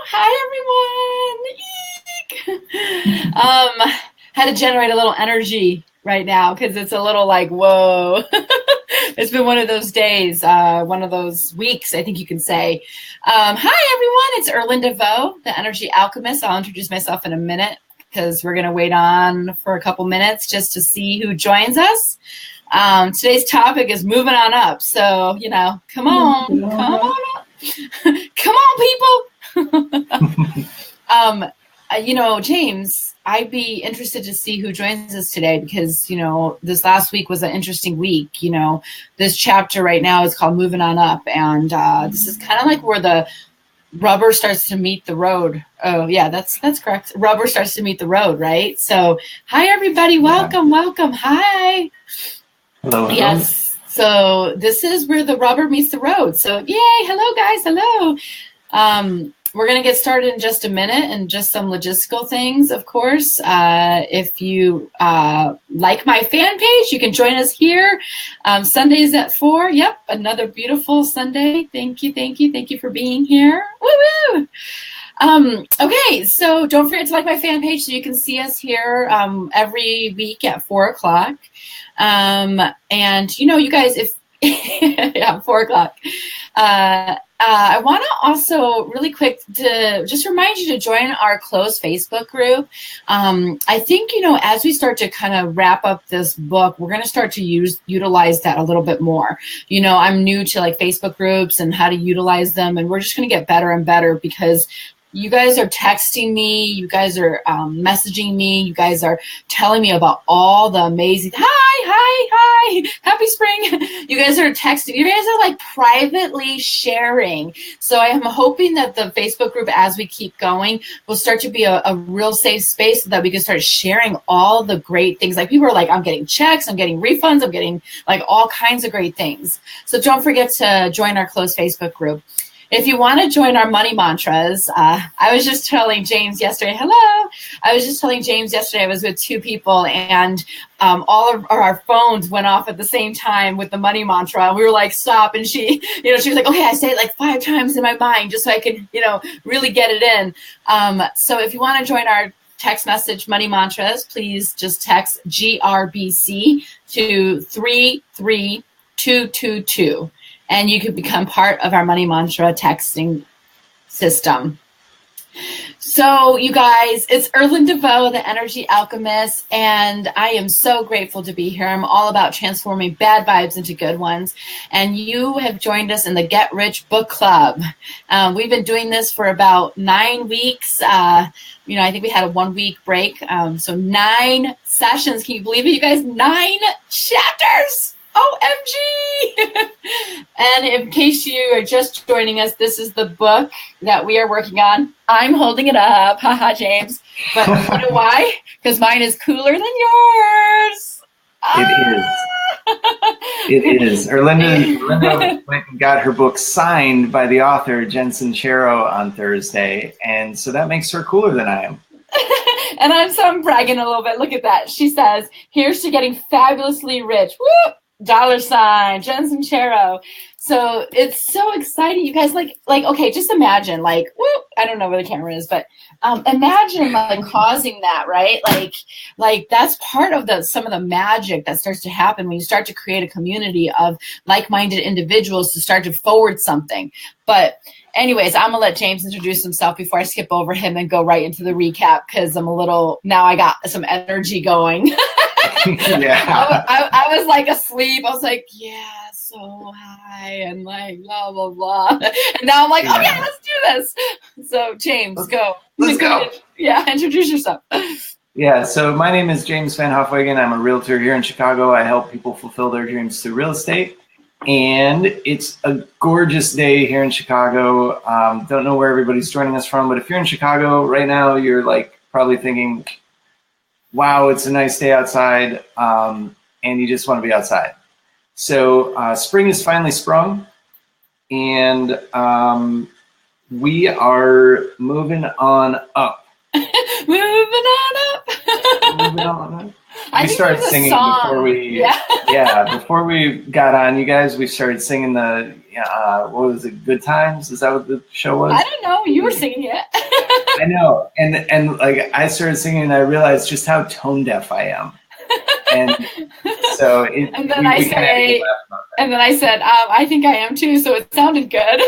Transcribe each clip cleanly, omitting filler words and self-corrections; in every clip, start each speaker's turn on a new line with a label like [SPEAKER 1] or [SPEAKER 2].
[SPEAKER 1] Hi everyone. Had to generate a little energy right now because it's a little like, whoa. It's been one of those days, one of those weeks, I think you can say. Hi everyone, it's Erlinda Vo, the Energy Alchemist. I'll introduce myself in a minute because we're going to wait on for a couple minutes just to see who joins us. Today's topic is moving on up. So, come on up. Come on, people. James, I'd be interested to see who joins us today because, this last week was an interesting week. This chapter right now is called Moving On Up. And this is kind of like where the rubber starts to meet the road. Oh, yeah, that's correct. Rubber starts to meet the road, right? So, hi, everybody. Welcome. Hi.
[SPEAKER 2] Hello.
[SPEAKER 1] Yes. So this is where the rubber meets the road. So, yay. Hello, guys. Hello. We're going to get started in just a minute and just some logistical things, of course. If you like my fan page, you can join us here Sundays at 4. Yep, another beautiful Sunday. Thank you for being here. Woo-woo! Okay, so don't forget to like my fan page so you can see us here every week at 4 o'clock. And, you guys, if, yeah, 4 o'clock. I want to also really quick to just remind you to join our closed Facebook group. I think, as we start to kind of wrap up this book, we're going to start to utilize that a little bit more. I'm new to like Facebook groups and how to utilize them, and we're just going to get better and better because you guys are texting me, you guys are messaging me, you guys are telling me about all the amazing, hi, happy spring. You guys are texting, you guys are like privately sharing. So I am hoping that the Facebook group, as we keep going, will start to be a real safe space so that we can start sharing all the great things. Like people are like, I'm getting checks, I'm getting refunds, I'm getting like all kinds of great things. So don't forget to join our closed Facebook group. If you want to join our money mantras, I was just telling James yesterday, I was with two people and all of our phones went off at the same time with the money mantra. We were like, stop. And she was like, okay, I say it like 5 times in my mind just so I can, really get it in. So if you want to join our text message money mantras, please just text GRBC to 33222. And you could become part of our money mantra texting system. So, you guys, it's Erlinda Vo, the Energy Alchemist, and I am so grateful to be here. I'm all about transforming bad vibes into good ones. And you have joined us in the Get Rich Book Club. We've been doing this for about 9 weeks. I think we had a 1-week break. So 9 sessions. Can you believe it, you guys? 9 chapters! OMG! And in case you are just joining us, this is the book that we are working on. I'm holding it up. Haha, James. But you know why? Because mine is cooler than yours.
[SPEAKER 2] It is. Erlinda went and got her book signed by the author, Jen Sincero, on Thursday. And so that makes her cooler than I am.
[SPEAKER 1] And I'm bragging a little bit. Look at that. She says, here's to getting fabulously rich. Woo! $, Jen Sincero. So it's so exciting, you guys. Like, okay, just imagine, like, whoop, I don't know where the camera is, but imagine like causing that, right? Like that's part of some of the magic that starts to happen when you start to create a community of like-minded individuals to start to forward something. But anyways, I'm gonna let James introduce himself before I skip over him and go right into the recap because now I got some energy going.
[SPEAKER 2] Yeah.
[SPEAKER 1] I was like asleep. I was like, yeah, so high and like blah blah blah. And now I'm like, yeah. Okay, let's do this. So James, go.
[SPEAKER 2] Let's go.
[SPEAKER 1] Yeah, introduce yourself.
[SPEAKER 2] Yeah, so my name is James VanHofwegen. I'm a realtor here in Chicago. I help people fulfill their dreams through real estate. And it's a gorgeous day here in Chicago. Don't know where everybody's joining us from, but if you're in Chicago right now, you're like probably thinking, wow, it's a nice day outside, and you just want to be outside. So spring is finally sprung, and we are moving on up.
[SPEAKER 1] Moving on up.
[SPEAKER 2] Moving on up. We started singing before before we got on, you guys. We started singing the what was it? Good Times? Is that what the show was?
[SPEAKER 1] I don't know. You were singing it.
[SPEAKER 2] I know. And like I started singing and I realized just how tone deaf I am. And so
[SPEAKER 1] and then I said, I think I am too. So it sounded good.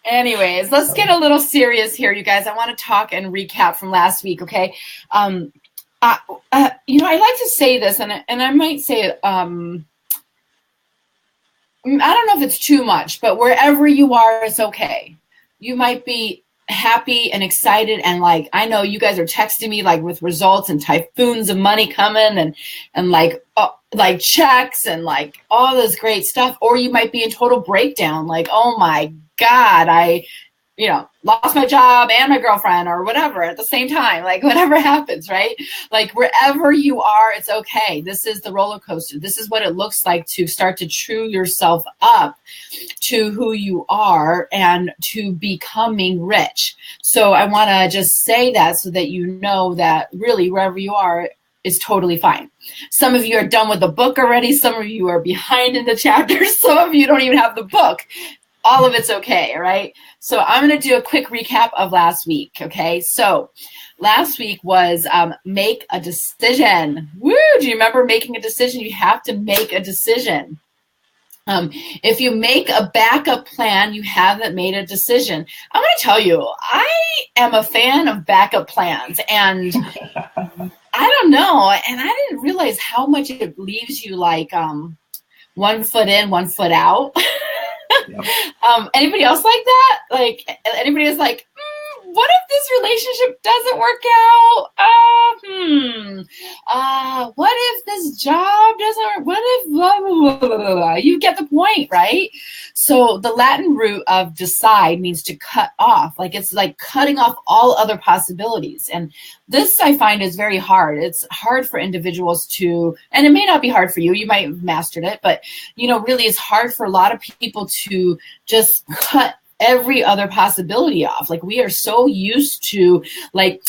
[SPEAKER 1] Anyways, let's get a little serious here, you guys. I want to talk and recap from last week. Okay. I like to say this, and I might say it, I don't know if it's too much, but wherever you are, it's okay. You might be happy and excited, and like, I know you guys are texting me like with results and typhoons of money coming and like checks and like all this great stuff. Or you might be in total breakdown, like, oh my God, I lost my job and my girlfriend or whatever at the same time, like whatever happens, right? Like wherever you are, it's okay. This is the roller coaster. This is what it looks like to start to true yourself up to who you are and to becoming rich. So I want to just say that so that you know that really wherever you are is totally fine. Some of you are done with the book already. Some of you are behind in the chapters. Some of you don't even have the book. All of it's okay, right? So I'm going to do a quick recap of last week, okay? So last week was make a decision. Woo! Do you remember making a decision? You have to make a decision. If you make a backup plan, you haven't made a decision. I'm going to tell you, I am a fan of backup plans, and I don't know, and I didn't realize how much it leaves you like 1 foot in, 1 foot out. Yep. Anybody else like that? Like anybody is like, what if this relationship doesn't work out? What if this job doesn't work? What if blah, blah, blah, blah, blah. You get the point, right? So the Latin root of decide means to cut off. Like it's like cutting off all other possibilities. And this I find is very hard. It's hard for individuals to, and it may not be hard for you. You might have mastered it, but really it's hard for a lot of people to just cut every other possibility off. Like we are so used to like,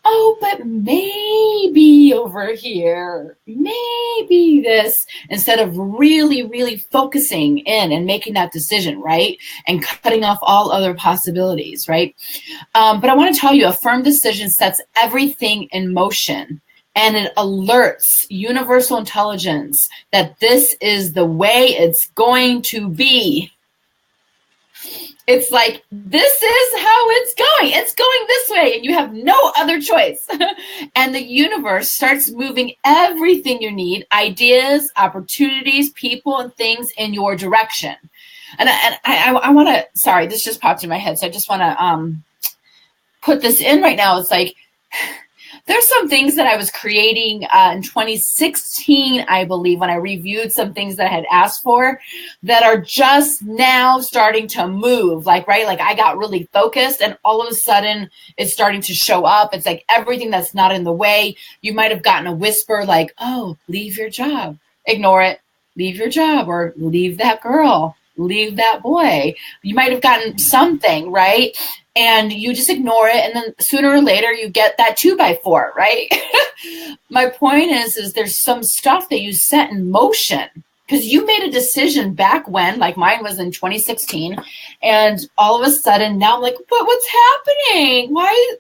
[SPEAKER 1] oh, but maybe over here, maybe this, instead of really, really focusing in and making that decision, right? And cutting off all other possibilities, right? But I want to tell you, a firm decision sets everything in motion. And it alerts universal intelligence that this is the way it's going to be. It's like, this is how it's going. It's going this way, and you have no other choice. And the universe starts moving everything you need, ideas, opportunities, people, and things in your direction. And I want to, sorry, this just popped in my head, so I just want to put this in right now. It's like, there's some things that I was creating in 2016, I believe, when I reviewed some things that I had asked for that are just now starting to move. Like, right? Like I got really focused and all of a sudden it's starting to show up. It's like everything that's not in the way. You might have gotten a whisper like, oh, leave your job. Ignore it. Leave your job, or leave that girl. Leave that boy. You might have gotten something, right? And you just ignore it, and then sooner or later you get that 2x4, right? My point is there's some stuff that you set in motion because you made a decision back when, like mine was in 2016, and all of a sudden now I'm like, but what's happening? Why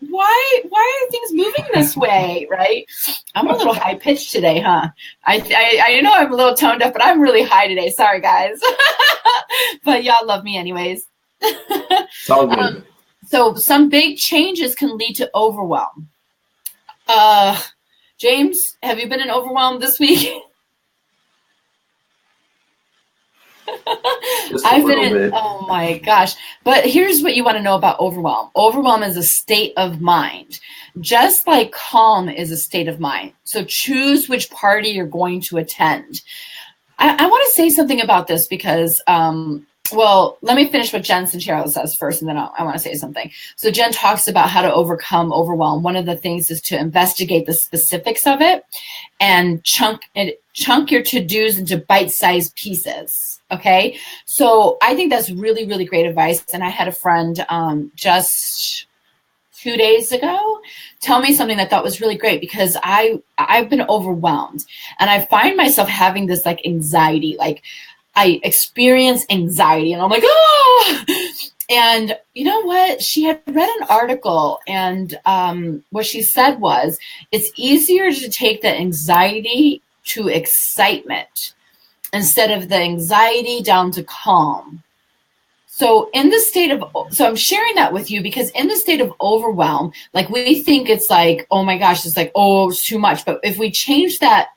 [SPEAKER 1] are things moving this way, right? I'm a little high pitched today, huh? I know I'm a little toned up, but I'm really high today. Sorry, guys. But y'all love me anyways.
[SPEAKER 2] It's all good.
[SPEAKER 1] So some big changes can lead to overwhelm. James, have you been in overwhelm this week? I've been in, oh my gosh. But here's what you want to know about overwhelm. Overwhelm is a state of mind, just like calm is a state of mind. So choose which party you're going to attend. I want to say something about this because, well, let me finish what Jen Sincero says first, and then I want to say something. So Jen talks about how to overcome overwhelm. One of the things is to investigate the specifics of it and chunk your to-dos into bite-sized pieces, okay? So I think that's really, really great advice. And I had a friend just 2 days ago tell me something that I thought was really great because I've been overwhelmed. And I find myself having this like anxiety, like I experience anxiety and I'm like, oh, And you know what? She had read an article, and what she said was, it's easier to take the anxiety to excitement instead of the anxiety down to calm. So so I'm sharing that with you because in the state of overwhelm, like we think it's like, oh my gosh, it's like, oh, it's too much. But if we change that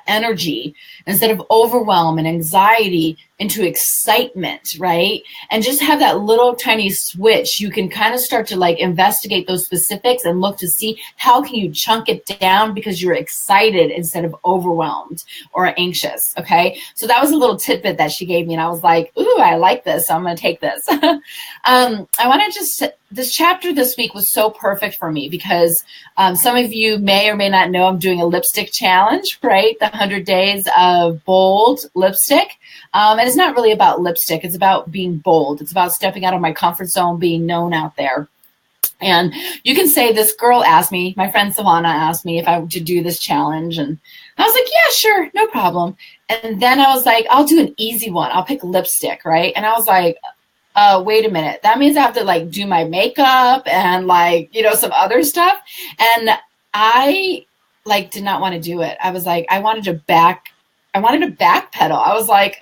[SPEAKER 1] energy instead of overwhelm and anxiety into excitement, right? And just have that little tiny switch, you can kind of start to like investigate those specifics and look to see how can you chunk it down because you're excited instead of overwhelmed or anxious. Okay. So that was a little tidbit that she gave me. And I was like, ooh, I like this. So I'm going to take this. I want to this chapter this week was so perfect for me because some of you may or may not know I'm doing a lipstick challenge, right? The 100 days of bold lipstick. And it's not really about lipstick. It's about being bold. It's about stepping out of my comfort zone, being known out there. And you can say this girl asked me, my friend Savannah asked me if I would do this challenge. And I was like, yeah, sure, no problem. And then I was like, I'll do an easy one. I'll pick lipstick, right? And I was like, wait a minute. That means I have to like do my makeup and like, some other stuff. And I like did not want to do it. I was like, I wanted to backpedal. I was like,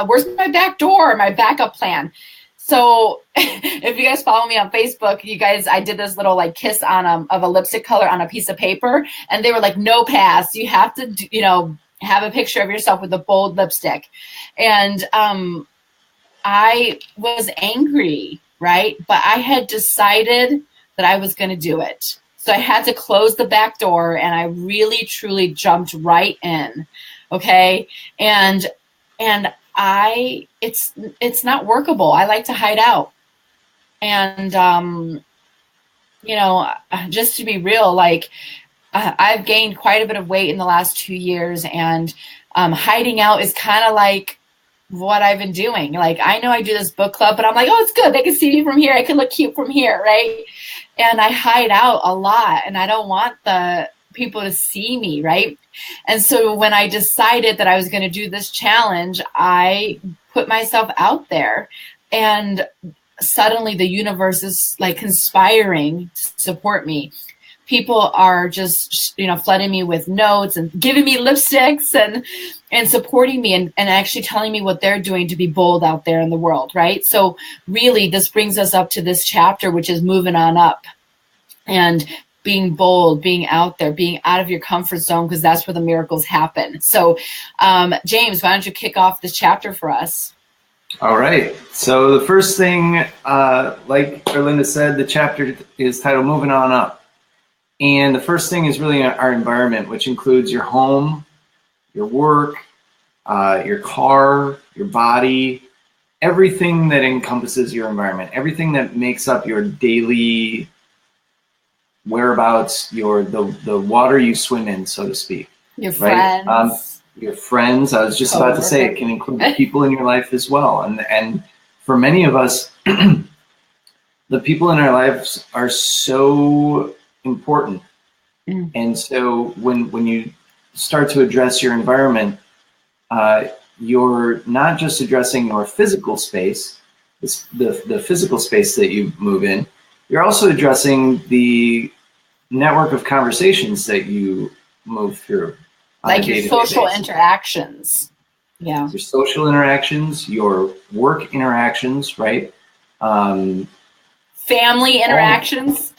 [SPEAKER 1] where's my back door, my backup plan? So if you guys follow me on Facebook, you guys, I did this little like kiss of a lipstick color on a piece of paper, and they were like, no pass. You have to, have a picture of yourself with a bold lipstick. And I was angry, right? But I had decided that I was going to do it. So I had to close the back door, and I really, truly jumped right in. Okay. And it's not workable. I like to hide out. And, just to be real, like I've gained quite a bit of weight in the last 2 years, and hiding out is kind of like what I've been doing. Like, I know I do this book club, but I'm like, oh, it's good. They can see me from here. I can look cute from here. Right. And I hide out a lot, and I don't want the people to see me. Right. And so when I decided that I was going to do this challenge, I put myself out there, and suddenly the universe is like conspiring to support me. People are just, flooding me with notes and giving me lipsticks and supporting me and actually telling me what they're doing to be bold out there in the world, right? So really, this brings us up to this chapter, which is moving on up and being bold, being out there, being out of your comfort zone, because that's where the miracles happen. So, James, why don't you kick off this chapter for us?
[SPEAKER 2] All right. So the first thing, like Erlinda said, the chapter is titled Moving On Up. And the first thing is really our environment, which includes your home, your work, your car, your body, everything that encompasses your environment, everything that makes up your daily whereabouts, the water you swim in, so to speak.
[SPEAKER 1] Your friends.
[SPEAKER 2] Right? Your friends. I was just about to say it can include the people in your life as well. And for many of us, the people in our lives are so important. And so when you start to address your environment, you're not just addressing your physical space, the physical space that you move in, you're also addressing the network of conversations that you move through.
[SPEAKER 1] Like your social interactions. Yeah.
[SPEAKER 2] Your social interactions, your work interactions, right?
[SPEAKER 1] Family interactions.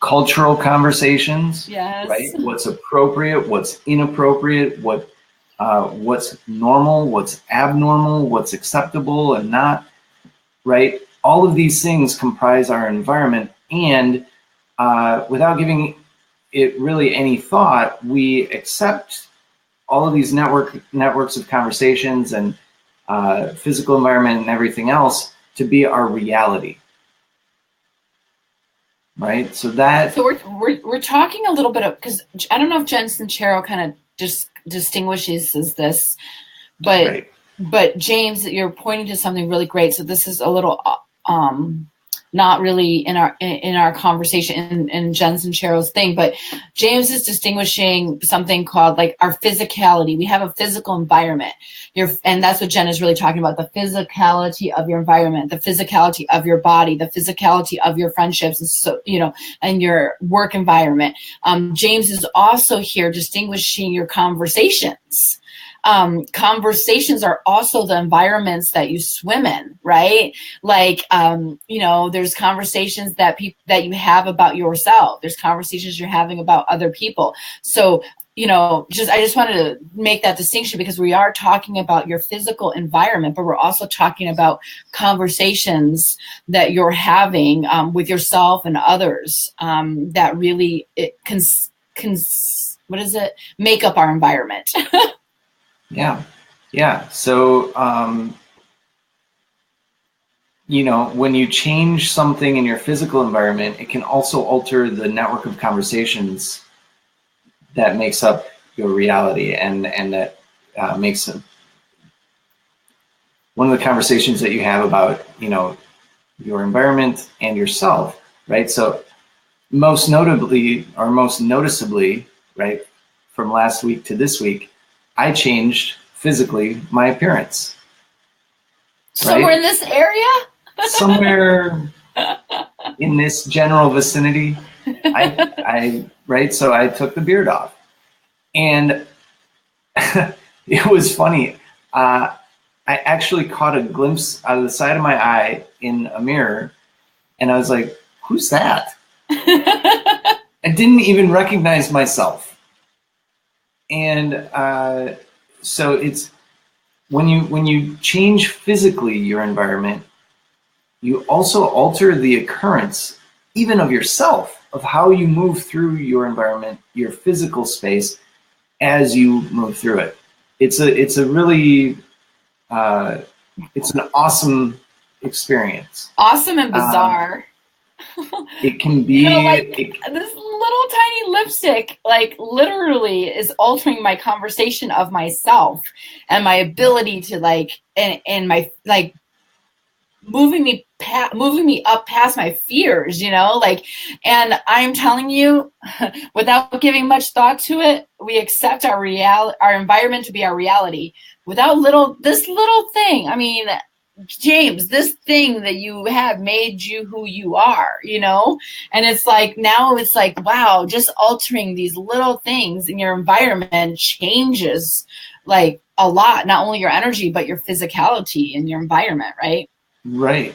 [SPEAKER 2] Cultural conversations.
[SPEAKER 1] Yes.
[SPEAKER 2] Right? What's appropriate, what's inappropriate, what's normal, what's abnormal, what's acceptable and not, right? All of these things comprise our environment, and without giving it really any thought, we accept all of these networks of conversations and physical environment and everything else to be our reality, right? So
[SPEAKER 1] we're talking a little bit of, because I don't know if Jen Sincero kind of just distinguishes this, but James, you're pointing to something really great. So this is a little not really in our conversation in Jen's and Cheryl's thing, but James is distinguishing something called like our physicality. We have a physical environment. And that's what Jen is really talking about, the physicality of your environment, the physicality of your body, the physicality of your friendships, and so, and your work environment. James is also here distinguishing your conversations. Conversations are also the environments that you swim in, right? Like, there's conversations that you have about yourself. There's conversations you're having about other people. So, I just wanted to make that distinction, because we are talking about your physical environment, but we're also talking about conversations that you're having with yourself and others that really make up our environment.
[SPEAKER 2] Yeah. So, when you change something in your physical environment, it can also alter the network of conversations that makes up your reality, and that makes one of the conversations that you have about, your environment and yourself, right? So most noticeably, right, from last week to this week, I changed physically my appearance.
[SPEAKER 1] Somewhere in this area?
[SPEAKER 2] Somewhere in this general vicinity. So I took the beard off. And it was funny. I actually caught a glimpse out of the side of my eye in a mirror, and I was like, who's that? I didn't even recognize myself. And so it's when you change physically your environment, you also alter the occurrence even of yourself, of how you move through your environment, your physical space, as you move through it. It's a really it's an awesome experience.
[SPEAKER 1] Awesome and bizarre.
[SPEAKER 2] It can be
[SPEAKER 1] this little tiny lipstick, like, literally is altering my conversation of myself and my ability to and my moving me up past my fears, and I'm telling you, without giving much thought to it, we accept our environment to be our reality without this little thing. I mean, James, this thing that you have made you who you are, and it's like, now it's like, wow, just altering these little things in your environment changes like a lot, not only your energy, but your physicality and your environment, right?
[SPEAKER 2] Right.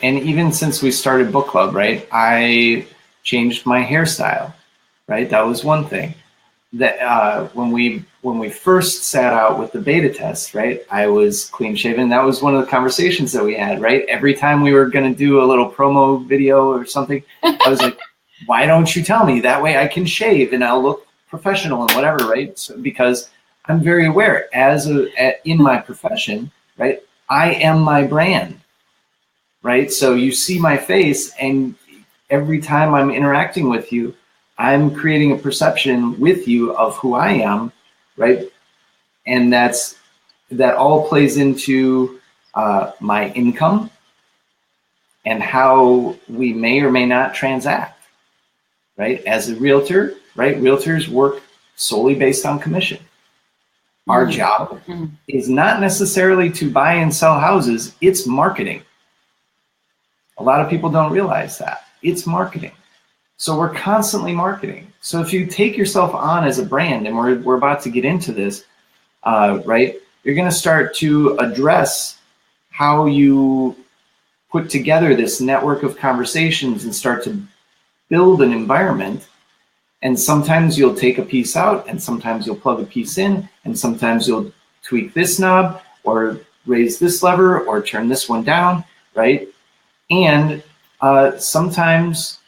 [SPEAKER 2] And even since we started book club, right, I changed my hairstyle, right? That was one thing. That when we first sat out with the beta test, right, I was clean shaven. That was one of the conversations that we had, right? Every time we were going to do a little promo video or something, I was like, why don't you tell me? That way I can shave and I'll look professional and whatever, right? So, because I'm very aware in my profession, right, I am my brand, right? So you see my face, and every time I'm interacting with you, I'm creating a perception with you of who I am, right? And that all plays into my income and how we may or may not transact, right? As a realtor, right? Realtors work solely based on commission. Our job is not necessarily to buy and sell houses, it's marketing. A lot of people don't realize that. It's marketing. So we're constantly marketing. So if you take yourself on as a brand, and we're about to get into this, right, you're going to start to address how you put together this network of conversations and start to build an environment. And sometimes you'll take a piece out, and sometimes you'll plug a piece in, and sometimes you'll tweak this knob or raise this lever or turn this one down, right? And sometimes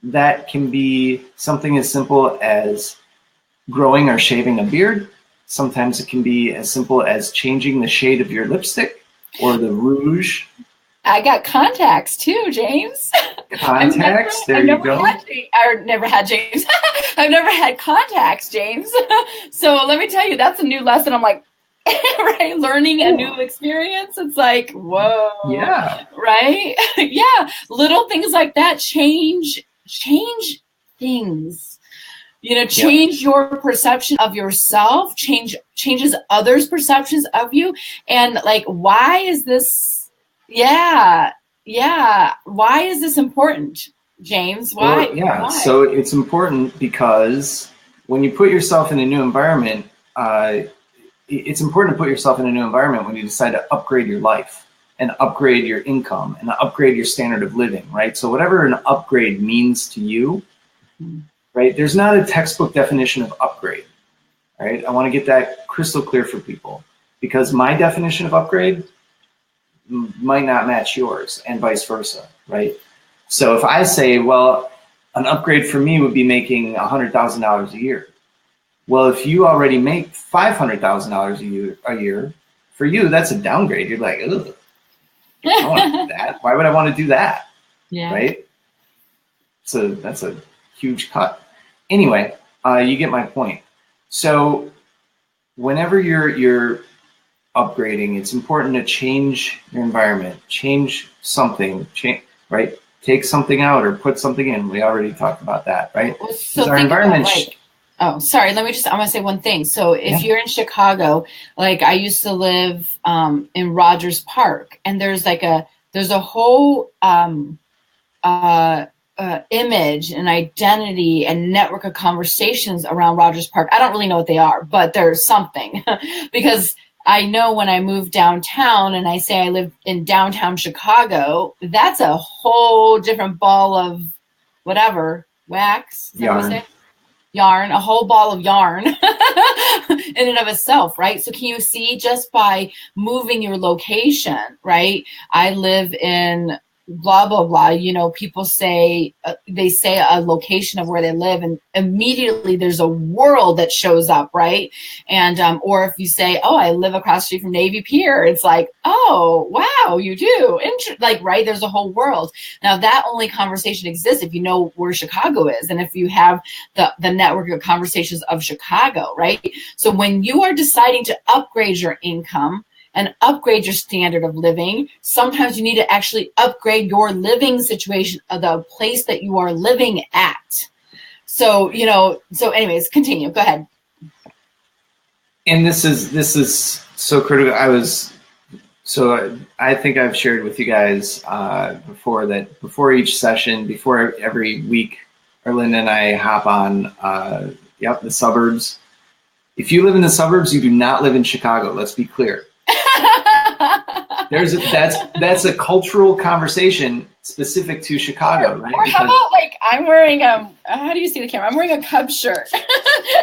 [SPEAKER 2] that can be something as simple as growing or shaving a beard. Sometimes it can be as simple as changing the shade of your lipstick or the rouge.
[SPEAKER 1] I got contacts too, James.
[SPEAKER 2] Contacts? There you go.
[SPEAKER 1] I've never had James. I've never had contacts, James. So let me tell you, that's a new lesson. I'm like, right? Learning a new experience. It's like, whoa.
[SPEAKER 2] Yeah.
[SPEAKER 1] Right? Yeah. Little things like that change things. Change your perception of yourself, changes others' perceptions of you. And like, why is this? Yeah. Why is this important, James? Why?
[SPEAKER 2] Well, yeah.
[SPEAKER 1] Why?
[SPEAKER 2] So it's important because when you put yourself in a new environment, it's important to put yourself in a new environment when you decide to upgrade your life and upgrade your income and upgrade your standard of living, right? So whatever an upgrade means to you, right? There's not a textbook definition of upgrade, right? I want to get that crystal clear for people because my definition of upgrade might not match yours and vice versa, right? So if I say, well, an upgrade for me would be making $100,000 a year. Well, if you already make $500,000 a year, for you, that's a downgrade. You're like, ugh, I don't want to do that. Why would I want to do that?
[SPEAKER 1] Yeah.
[SPEAKER 2] Right? So that's a huge cut. Anyway, you get my point. So whenever you're upgrading, it's important to change your environment, change something, right? Take something out or put something in. We already talked about that, right?
[SPEAKER 1] So
[SPEAKER 2] our environment.
[SPEAKER 1] Oh, sorry. I'm going to say one thing. So if you're in Chicago, like I used to live in Rogers Park, and there's a whole image and identity and network of conversations around Rogers Park. I don't really know what they are, but there's something because I know when I moved downtown and I say I live in downtown Chicago, that's a whole different ball of whatever, wax, is that what I say? Yarn, a whole ball of yarn in and of itself, right? So can you see just by moving your location, right? I live in blah, blah, blah. People say, they say a location of where they live and immediately there's a world that shows up, right? And, or if you say, oh, I live across the street from Navy Pier, it's like, oh, wow, you do. Right? There's a whole world. Now that only conversation exists if you know where Chicago is. And if you have the network of conversations of Chicago, right? So when you are deciding to upgrade your income, and upgrade your standard of living, sometimes you need to actually upgrade your living situation of the place that you are living at. So, so anyways, continue. Go ahead.
[SPEAKER 2] And this is so critical. I think I've shared with you guys before that before each session, before every week, Erlinda and I hop on, the suburbs. If you live in the suburbs, you do not live in Chicago. Let's be clear. That's a cultural conversation specific to Chicago, right?
[SPEAKER 1] Or how about I'm wearing how do you see the camera? I'm wearing a Cubs shirt.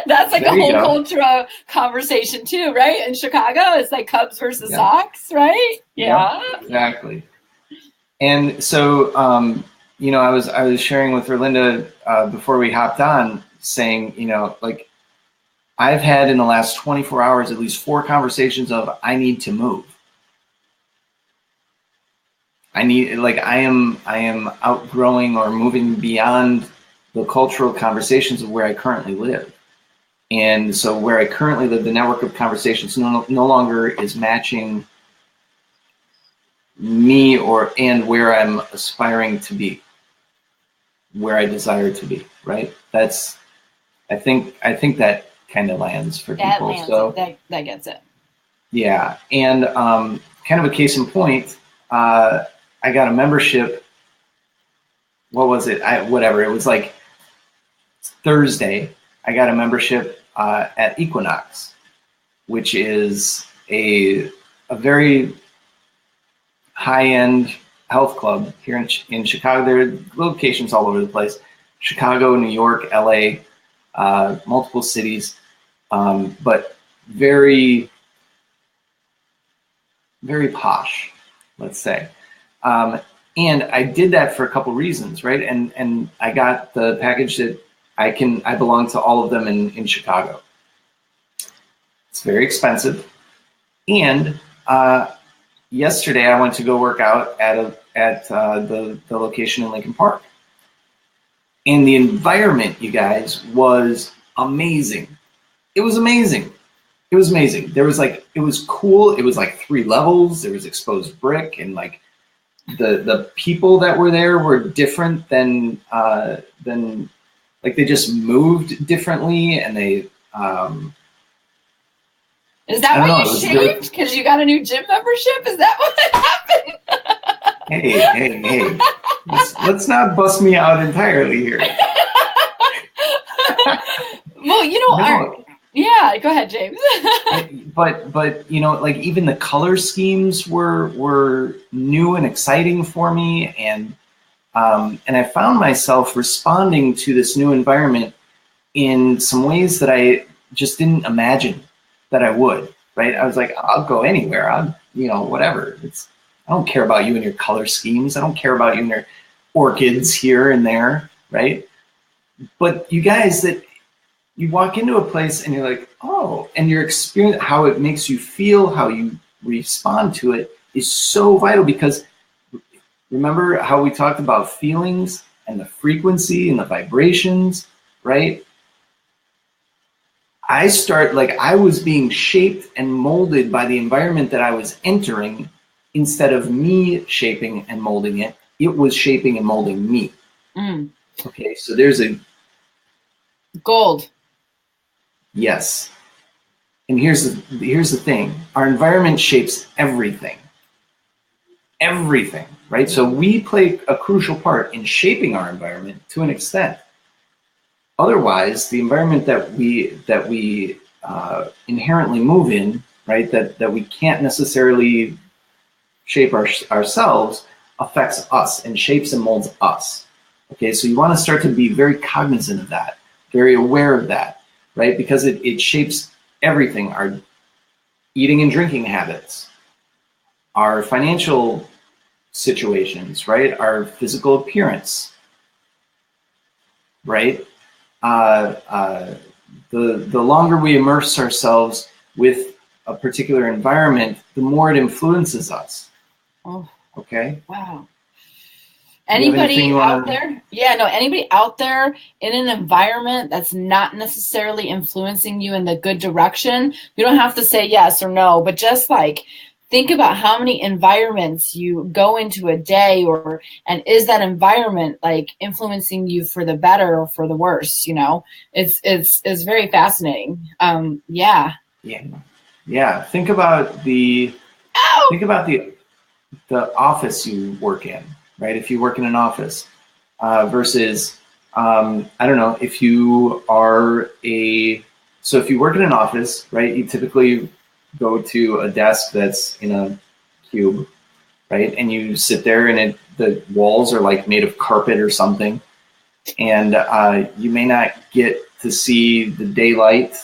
[SPEAKER 1] That's a whole cultural conversation too, right? In Chicago, it's like Cubs versus Sox, right? Yeah.
[SPEAKER 2] Exactly. And so I was sharing with Erlinda before we hopped on, saying, I've had in the last 24 hours at least 4 conversations of I need to move. I am outgrowing or moving beyond the cultural conversations of where I currently live. And so where I currently live, the network of conversations no longer is matching me and where I'm aspiring to be, where I desire to be, right? I think that kind of lands for people. So
[SPEAKER 1] that gets it.
[SPEAKER 2] Yeah. And kind of a case in point, I got a membership. What was it? It was like Thursday. I got a membership at Equinox, which is a very high-end health club here in Chicago. There are locations all over the place: Chicago, New York, LA, multiple cities, but very, very posh, let's say. And I did that for a couple reasons, right? And I got the package that I belong to all of them in Chicago. It's very expensive. And yesterday I went to go work out at the location in Lincoln Park. And the environment, you guys, was amazing. It was amazing. There was it was cool. It was like 3 levels. There was exposed brick, and like the people that were there were different than like they just moved differently, and they
[SPEAKER 1] is that why you shaved? Because you got a new gym membership? Is that what happened?
[SPEAKER 2] Hey. Let's not bust me out entirely here.
[SPEAKER 1] Well, no. Yeah, go ahead, James.
[SPEAKER 2] but like even the color schemes were new and exciting for me, and I found myself responding to this new environment in some ways that I just didn't imagine that I would, right? I was like, I'll go anywhere. I'll, whatever. I don't care about you and your color schemes. I don't care about you and your orchids here and there, right? But you guys, that you walk into a place and you're like, oh, and your experience, how it makes you feel, how you respond to it is so vital, because remember how we talked about feelings and the frequency and the vibrations, right? I was being shaped and molded by the environment that I was entering. Instead of me shaping and molding it, it was shaping and molding me. Okay, so there's a
[SPEAKER 1] gold.
[SPEAKER 2] Yes. And here's the thing. Our environment shapes everything. Everything, right? So we play a crucial part in shaping our environment to an extent. Otherwise, the environment that we inherently move in, right, that we can't necessarily shape ourselves, affects us and shapes and molds us. Okay, so you want to start to be very cognizant of that, very aware of that, right? Because it shapes everything, our eating and drinking habits, our financial situations, right? Our physical appearance, right? The longer we immerse ourselves with a particular environment, the more it influences us.
[SPEAKER 1] Oh,
[SPEAKER 2] okay.
[SPEAKER 1] Wow. Anybody out there? Yeah, no, anybody out there in an environment that's not necessarily influencing you in the good direction, you don't have to say yes or no, but just like think about how many environments you go into a day, and is that environment like influencing you for the better or for the worse? It's very fascinating. Yeah.
[SPEAKER 2] Think about the office you work in, right? If you work in an office versus, I don't know, if you work in an office, right, you typically go to a desk that's in a cube, right? And you sit there and the walls are like made of carpet or something. And you may not get to see the daylight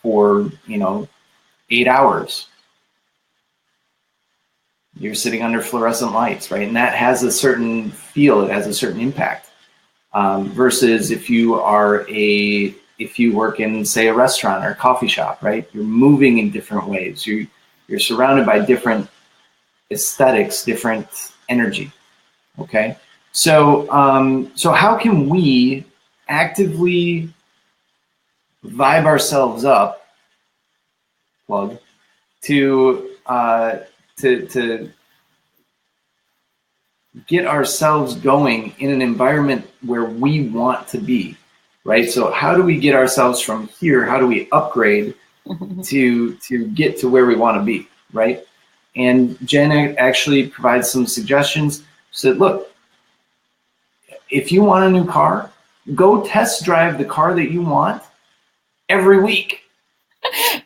[SPEAKER 2] for, 8 hours. You're sitting under fluorescent lights, right? And that has a certain feel, it has a certain impact. Versus if you work in, say, a restaurant or a coffee shop, right? You're moving in different ways. You're surrounded by different aesthetics, different energy. Okay. So how can we actively vibe ourselves up, to get ourselves going in an environment where we want to be, right? So how do we get ourselves from here? How do we upgrade to get to where we want to be, right? And Jen actually provides some suggestions. She said, look, if you want a new car, go test drive the car that you want every week.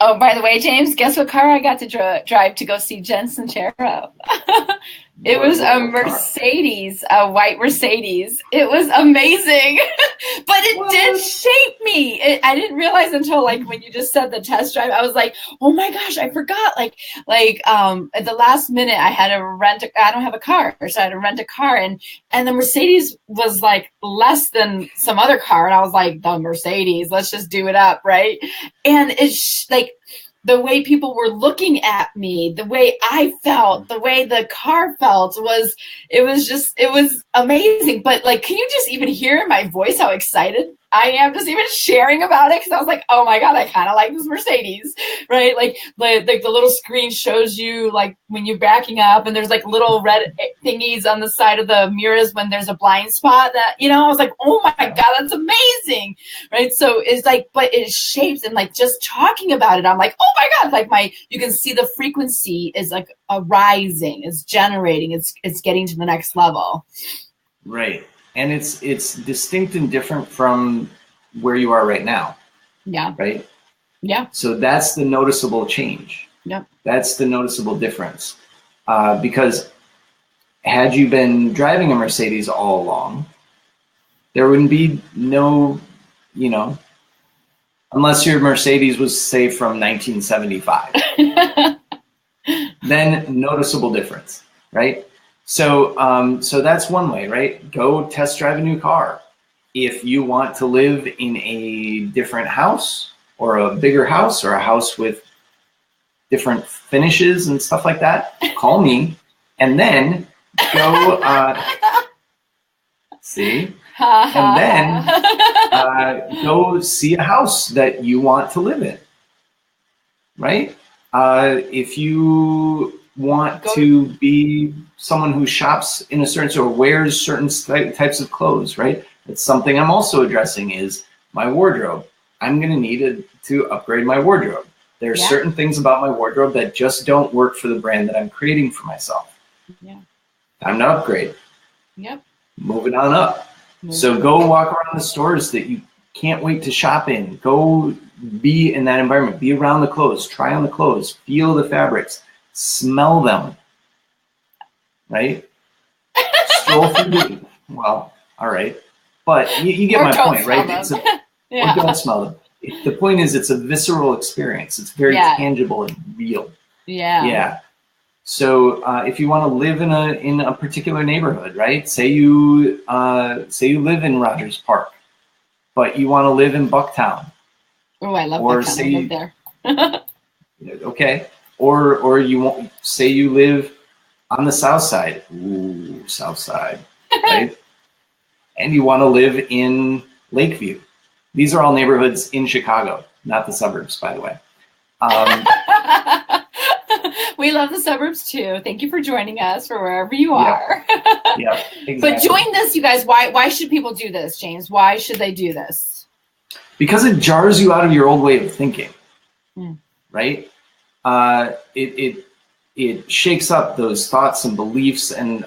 [SPEAKER 1] Oh, by the way, James, guess what car I got to drive to go see Jen Sincero? It was a Mercedes, a white Mercedes. It was amazing, but it did shape me. I didn't realize until like when you just said the test drive, I was like, oh my gosh, I forgot. Like at the last minute, I had to I don't have a car, so I had to rent a car, and the Mercedes was like less than some other car, and I was like, the Mercedes, let's just do it up, right? And it's like the way people were looking at me, the way I felt, the way the car felt it was amazing. But like, can you just even hear in my voice how excited I am just even sharing about it because I was like, oh my God, I kind of like this Mercedes, right? Like the little screen shows you like when you're backing up and there's like little red thingies on the side of the mirrors when there's a blind spot that, I was like, oh my God, that's amazing, right? So it's like, but it shapes and like just talking about it, I'm like, oh my God, like you can see the frequency is like a rising, it's generating, it's getting to the next level.
[SPEAKER 2] Right. And it's distinct and different from where you are right now.
[SPEAKER 1] Yeah.
[SPEAKER 2] Right?
[SPEAKER 1] Yeah.
[SPEAKER 2] So that's the noticeable change.
[SPEAKER 1] Yep.
[SPEAKER 2] That's the noticeable difference. Because had you been driving a Mercedes all along, there wouldn't be no, unless your Mercedes was, say, from 1975. Then noticeable difference, right? So that's one way, right? Go test drive a new car. If you want to live in a different house or a bigger house or a house with different finishes and stuff like that, call me and then go see, and then go see a house that you want to live in, right? If you want to be someone who shops in a certain or wears certain types of clothes, right? That's something I'm also addressing is my wardrobe. I'm going to need to upgrade my wardrobe. There are certain things about my wardrobe that just don't work for the brand that I'm creating for myself. Yeah. Time to upgrade.
[SPEAKER 1] Yep.
[SPEAKER 2] Moving on up. So go walk around the stores that you can't wait to shop in. Go be in that environment. Be around the clothes. Try on the clothes. Feel the fabrics. Smell them. Right? Stroll through the... Well, all right. But you get my point, right? Or don't smell them. The point is it's a visceral experience. It's very tangible and real.
[SPEAKER 1] Yeah.
[SPEAKER 2] Yeah. So if you want to live in a particular neighborhood, right? Say you live in Rogers Park, but you want to live in Bucktown.
[SPEAKER 1] Oh, I love Bucktown. I live there.
[SPEAKER 2] Okay. Or you live on the South Side. Ooh, South Side, right? And you want to live in Lakeview. These are all neighborhoods in Chicago, not the suburbs, by the way.
[SPEAKER 1] We love the suburbs too. Thank you for joining us for wherever you are.
[SPEAKER 2] Yeah, exactly.
[SPEAKER 1] But doing this, you guys, why should people do this, James? Why should they do this?
[SPEAKER 2] Because it jars you out of your old way of thinking, right? It shakes up those thoughts and beliefs, and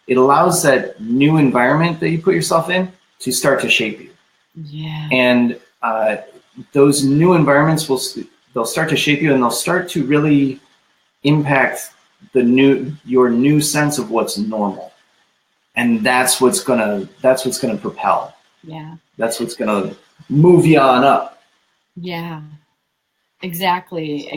[SPEAKER 2] it allows that new environment that you put yourself in to start to shape you.
[SPEAKER 1] Yeah.
[SPEAKER 2] And those new environments they'll start to shape you, and they'll start to really impact your new sense of what's normal. And that's what's gonna propel.
[SPEAKER 1] Yeah.
[SPEAKER 2] That's what's gonna move you on up.
[SPEAKER 1] Yeah. Exactly.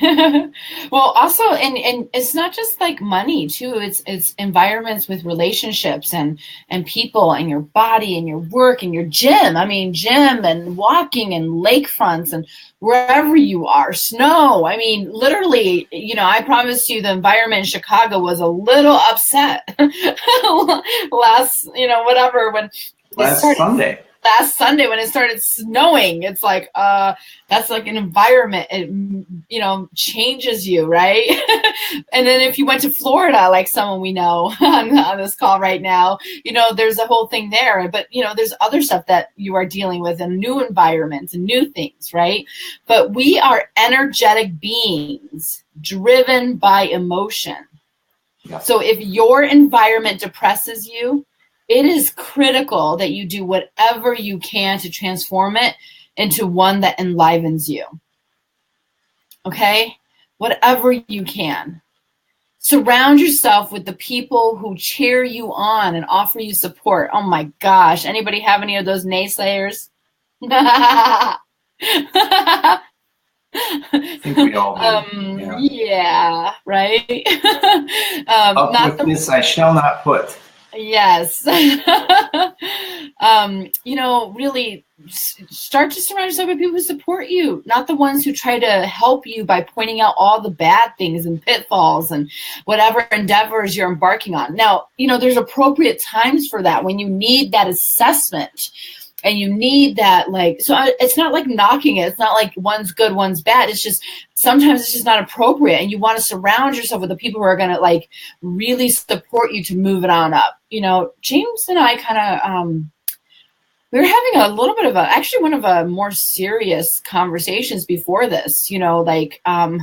[SPEAKER 1] Yeah. Well, also, and it's not just like money too. It's environments with relationships and people and your body and your work and your gym. I mean, gym and walking and lakefronts and wherever you are, snow. I mean, literally, I promise you the environment in Chicago was a little upset last Sunday when it started snowing. It's like, that's like an environment. It, changes you, right? And then if you went to Florida, like someone we know on this call right now, there's a whole thing there. But, there's other stuff that you are dealing with in new environments and new things, right? But we are energetic beings driven by emotion. Yeah. So if your environment depresses you, it is critical that you do whatever you can to transform it into one that enlivens you. Okay? Whatever you can. Surround yourself with the people who cheer you on and offer you support. Oh my gosh. Anybody have any of those naysayers?
[SPEAKER 2] I think we all do.
[SPEAKER 1] Yeah, right?
[SPEAKER 2] Up with this I shall not put.
[SPEAKER 1] Yes. Really start to surround yourself with people who support you, not the ones who try to help you by pointing out all the bad things and pitfalls and whatever endeavors you're embarking on. Now, there's appropriate times for that when you need that assessment. and you need that, like, so it's not like knocking it. It's not like one's good, one's bad. It's just sometimes it's just not appropriate, and you want to surround yourself with the people who are going to like really support you to move it on up. You know, James and I kind of we were having a little bit of actually one of a more serious conversations before this. You know, like I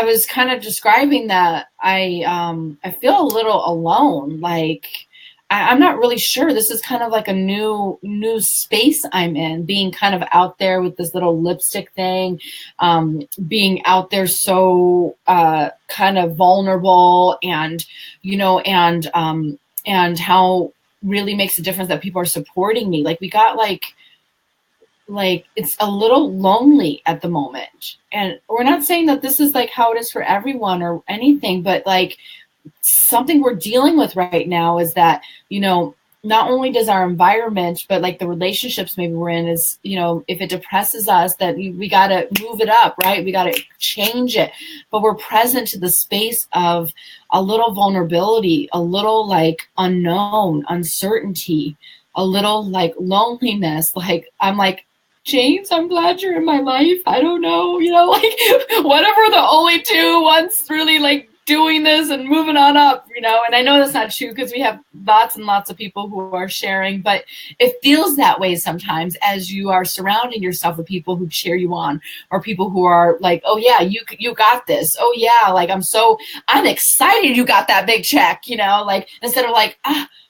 [SPEAKER 1] was kind of describing that I feel a little alone. Like I'm not really sure. This is kind of like a new space I'm in, being kind of out there with this little lipstick thing, being out there so kind of vulnerable, and you know, and how really makes a difference that people are supporting me. Like we got like it's a little lonely at the moment, and we're not saying that this is like how it is for everyone or anything, but like something we're dealing with right now is that, you know, not only does our environment, but like the relationships maybe we're in is, you know, if it depresses us, that we got to move it up, right? We got to change it. But we're present to the space of a little vulnerability, a little like unknown, uncertainty, a little like loneliness. Like, I'm like, James, I'm glad you're in my life. I don't know, you know, like whatever the only two ones really like doing this and moving on up, you know. And I know that's not true because we have lots and lots of people who are sharing, but it feels that way sometimes as you are surrounding yourself with people who cheer you on, or people who are like, oh yeah, you got this. Oh yeah, like I'm excited you got that big check, you know, like instead of like,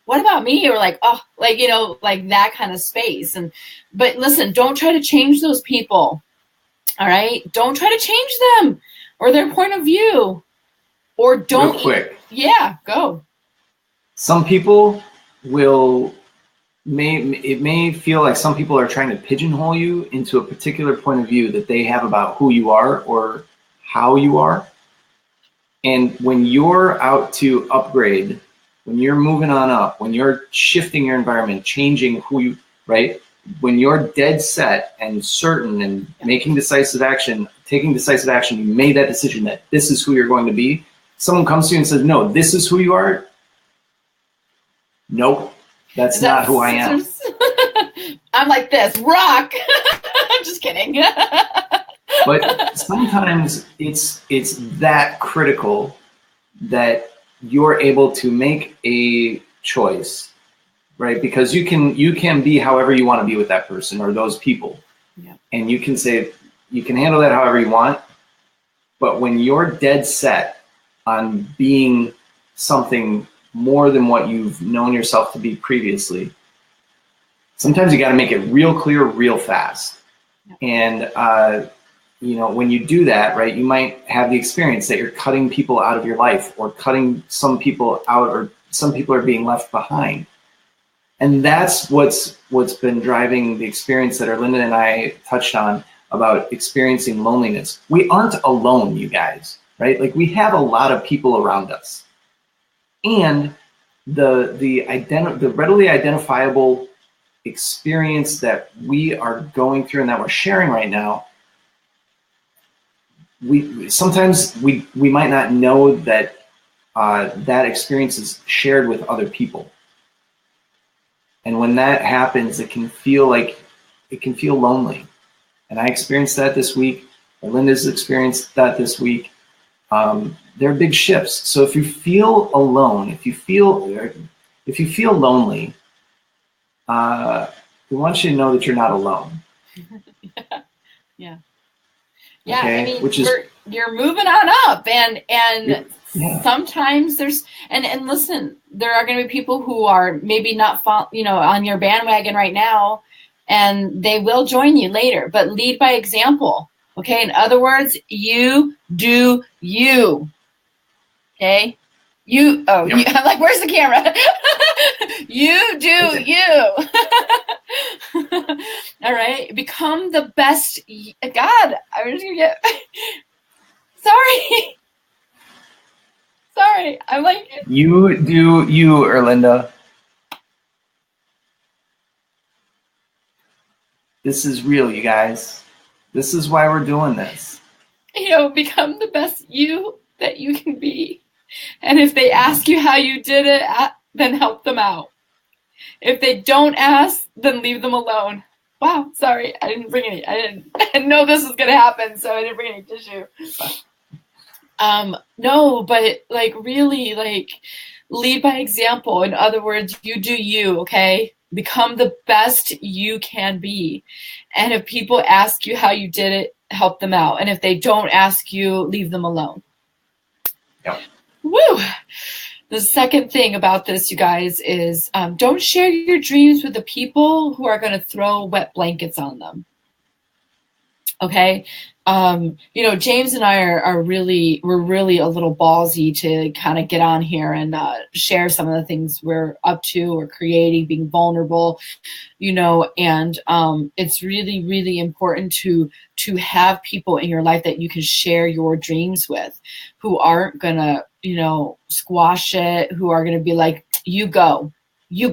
[SPEAKER 1] what about me? Or like, oh, like, you know, like that kind of space. But listen, don't try to change those people. All right. Don't try to change them or their point of view. Or don't.
[SPEAKER 2] Real quick.
[SPEAKER 1] Yeah, go.
[SPEAKER 2] Some people it may feel like some people are trying to pigeonhole you into a particular point of view that they have about who you are or how you are. And when you're out to upgrade, when you're moving on up, when you're shifting your environment, changing who you, right? When you're dead set and certain and taking decisive action, you made that decision that this is who you're going to be. Someone comes to you and says, no, this is who you are. Nope, that's not who I am.
[SPEAKER 1] I'm like this, rock. I'm just kidding.
[SPEAKER 2] But sometimes it's that critical that you're able to make a choice, right? Because you can be however you want to be with that person or those people. Yeah. And you can say, you can handle that however you want. But when you're dead set on being something more than what you've known yourself to be previously, sometimes you got to make it real clear, real fast. Yeah. And, you know, when you do that, right, you might have the experience that you're cutting people out of your life or cutting some people out, or some people are being left behind. And that's what's been driving the experience that Erlinda and I touched on about experiencing loneliness. We aren't alone, you guys, right? Like, we have a lot of people around us. And the readily identifiable experience that we are going through and that we're sharing right now, we sometimes might not know that that experience is shared with other people. And when that happens, it can feel lonely. And I experienced that this week. Erlinda's experienced that this week. There are big shifts. So if you feel alone, if you feel lonely, we want you to know that you're not alone.
[SPEAKER 1] Yeah. Yeah,
[SPEAKER 2] okay?
[SPEAKER 1] I mean, you're moving on up, and sometimes there's and listen, there are going to be people who are maybe not on your bandwagon right now, and they will join you later. But lead by example, okay? In other words, you do you, okay? You. I'm like, where's the camera? You do you. All right, become the best. God, I'm just gonna get. Sorry. I'm like.
[SPEAKER 2] You do you, Erlinda. This is real, you guys. This is why we're doing this.
[SPEAKER 1] Become the best you that you can be, and if they ask you how you did it, then help them out. If they don't ask, then leave them alone. Wow, sorry, I didn't know this was gonna happen, so I didn't bring any tissue. No, but like really, like lead by example. In other words, you do you, okay? Become the best you can be. And if people ask you how you did it, help them out. And if they don't ask you, leave them alone.
[SPEAKER 2] Yep.
[SPEAKER 1] Woo! The second thing about this, you guys, is don't share your dreams with the people who are going to throw wet blankets on them. Okay? James and I we're really a little ballsy to kind of get on here and share some of the things we're up to or creating, being vulnerable, and it's really, really important to have people in your life that you can share your dreams with, who aren't gonna, squash it, who are gonna be like, you go, you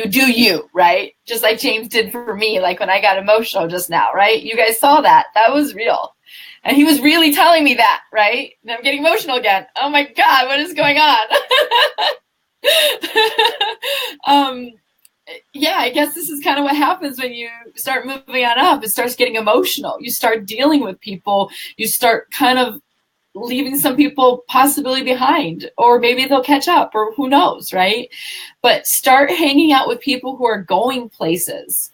[SPEAKER 1] do you, right? Just like James did for me, like when I got emotional just now, right? You guys saw that. That was real. And he was really telling me that, right? And I'm getting emotional again. Oh my God, what is going on? Yeah, I guess this is kind of what happens when you start moving on up. It starts getting emotional. You start dealing with people. You start kind of leaving some people possibly behind, or maybe they'll catch up, or who knows, right? But start hanging out with people who are going places,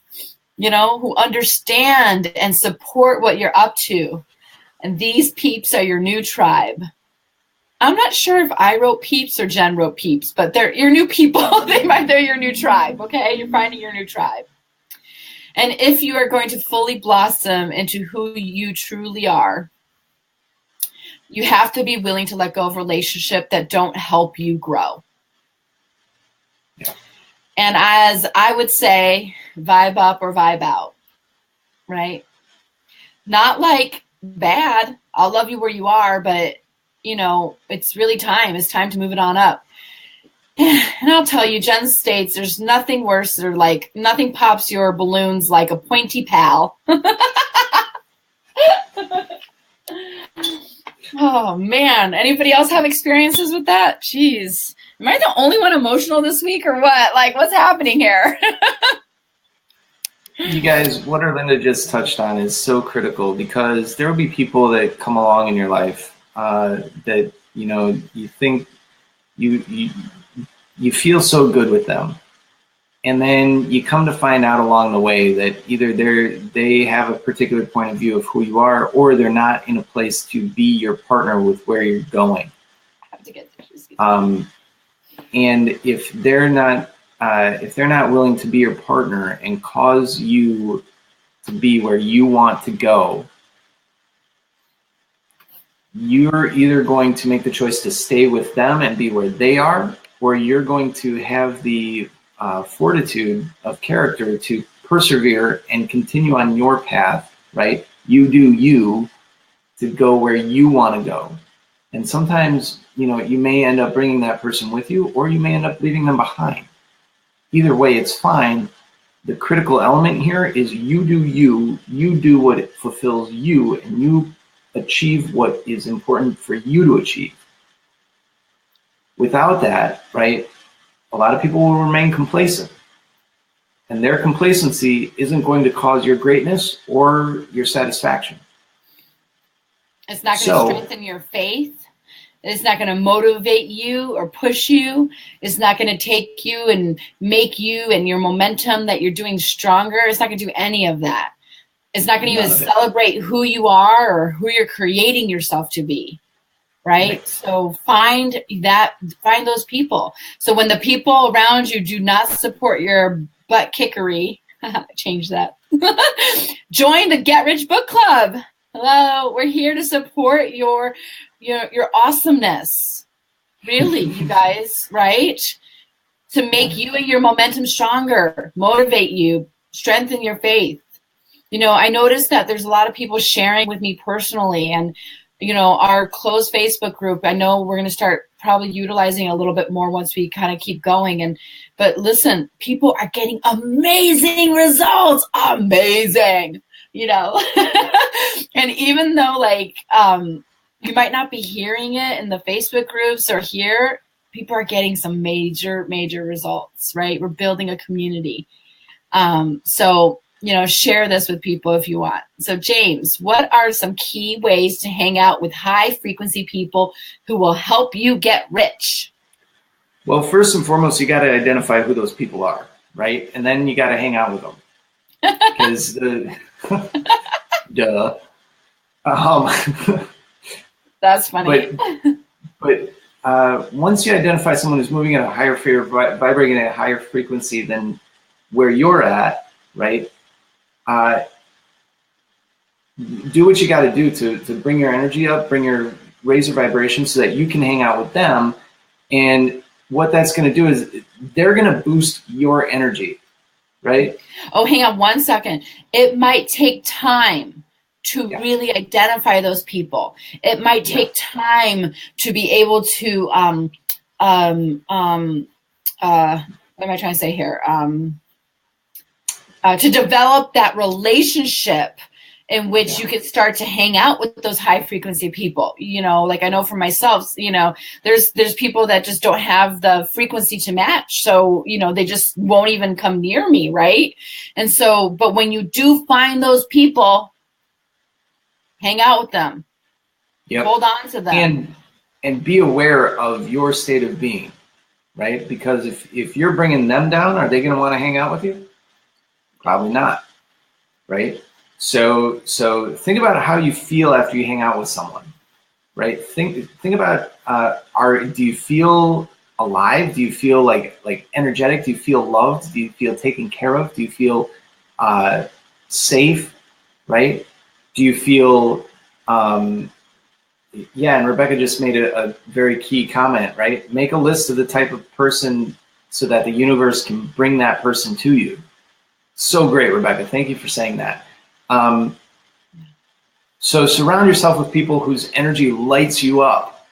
[SPEAKER 1] who understand and support what you're up to. And these peeps are your new tribe. I'm not sure if I wrote peeps or Jen wrote peeps, but they're your new people. They're your new tribe, okay? You're finding your new tribe. And if you are going to fully blossom into who you truly are, you have to be willing to let go of relationships that don't help you grow.
[SPEAKER 2] Yeah.
[SPEAKER 1] And as I would say, vibe up or vibe out, right? Not like bad. I'll love you where you are, but it's really time. It's time to move it on up. And I'll tell you, Jen states there's nothing worse, or like nothing pops your balloons like a pointy pal. Oh man, anybody else have experiences with that? Jeez, am I the only one emotional this week or what? Like, what's happening here?
[SPEAKER 2] You guys, what Erlinda just touched on is so critical, because there will be people that come along in your life that you think you feel so good with them, and then you come to find out along the way that either they have a particular point of view of who you are, or they're not in a place to be your partner with where you're going.
[SPEAKER 1] I have to get this.
[SPEAKER 2] And if they're not willing to be your partner and cause you to be where you want to go, you're either going to make the choice to stay with them and be where they are, or you're going to have the fortitude of character to persevere and continue on your path, right? You do you, to go where you want to go. And sometimes, you may end up bringing that person with you, or you may end up leaving them behind. Either way, it's fine. The critical element here is you do you do what fulfills you, and you achieve what is important for you to achieve. Without that, right, a lot of people will remain complacent. And their complacency isn't going to cause your greatness or your satisfaction.
[SPEAKER 1] It's not going to strengthen your faith. It's not going to motivate you or push you. It's not going to take you and make you and your momentum that you're doing stronger. It's not going to do any of that. It's not going to even celebrate who you are or who you're creating yourself to be. Right? So find those people. So when the people around you do not support your butt kickery, change that. Join the Get Rich Book Club. Hello, we're here to support your awesomeness. Really, you guys, right? To make you and your momentum stronger, motivate you, strengthen your faith. I noticed that there's a lot of people sharing with me personally, and our closed Facebook group, I know we're going to start probably utilizing a little bit more once we kind of keep going. But listen, people are getting amazing results. Amazing. And even though you might not be hearing it in the Facebook groups or here, people are getting some major results, right? We're building a community. So, share this with people if you want. So James, what are some key ways to hang out with high frequency people who will help you get rich?
[SPEAKER 2] Well, first and foremost, you got to identify who those people are, right? And then you got to hang out with them. Because duh.
[SPEAKER 1] That's funny.
[SPEAKER 2] But once you identify someone who's moving at a higher vibrating at a higher frequency than where you're at, right? Do what you got to do to bring your energy up, raise your vibration so that you can hang out with them. And what that's going to do is they're going to boost your energy, right?
[SPEAKER 1] Oh, hang on one second. It might take time to really identify those people. It might take time to be able to, what am I trying to say here? To develop that relationship in which you can start to hang out with those high frequency people. Like I know for myself, there's people that just don't have the frequency to match. So, they just won't even come near me. Right. And so, but when you do find those people, hang out with them, hold on to them.
[SPEAKER 2] And be aware of your state of being, right? Because if you're bringing them down, are they going to want to hang out with you? Probably not, right? So think about how you feel after you hang out with someone, right? Think about do you feel alive? Do you feel like energetic? Do you feel loved? Do you feel taken care of? Do you feel safe, right? Do you feel and Rebecca just made a very key comment, right? Make a list of the type of person so that the universe can bring that person to you. So great, Rebecca. Thank you for saying that. So surround yourself with people whose energy lights you up,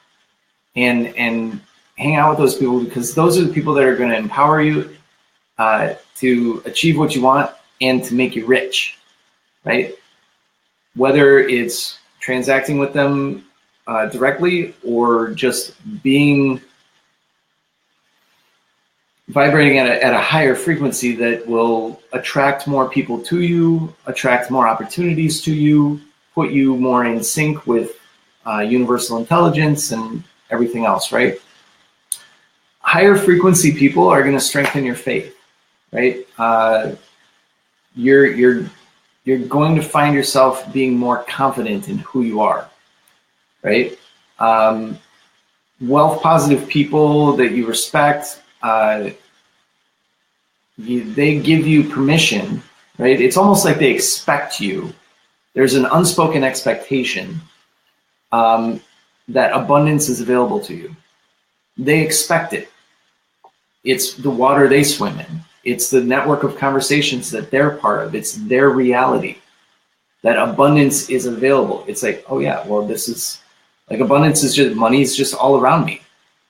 [SPEAKER 2] and hang out with those people, because those are the people that are going to empower you to achieve what you want and to make you rich, right? Whether it's transacting with them directly or just vibrating at a higher frequency that will attract more people to you, attract more opportunities to you, put you more in sync with universal intelligence and everything else, right? Higher frequency people are going to strengthen your faith, right? You're going to find yourself being more confident in who you are, right? Wealth positive people that you respect, they give you permission, right? It's almost like they expect you. There's an unspoken expectation that abundance is available to you. They expect it. It's the water they swim in. It's the network of conversations that they're part of. It's their reality that abundance is available. It's like, oh yeah, well, this is like abundance is just money is just all around me.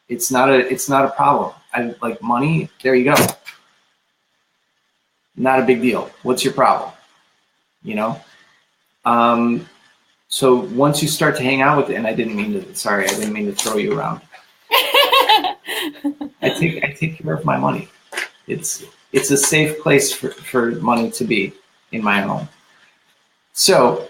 [SPEAKER 2] It's not a problem. I like money. There you go. Not a big deal. What's your problem? So once you start to hang out with it, and I didn't mean to throw you around. I take care of my money. It's a safe place for money to be in my home. So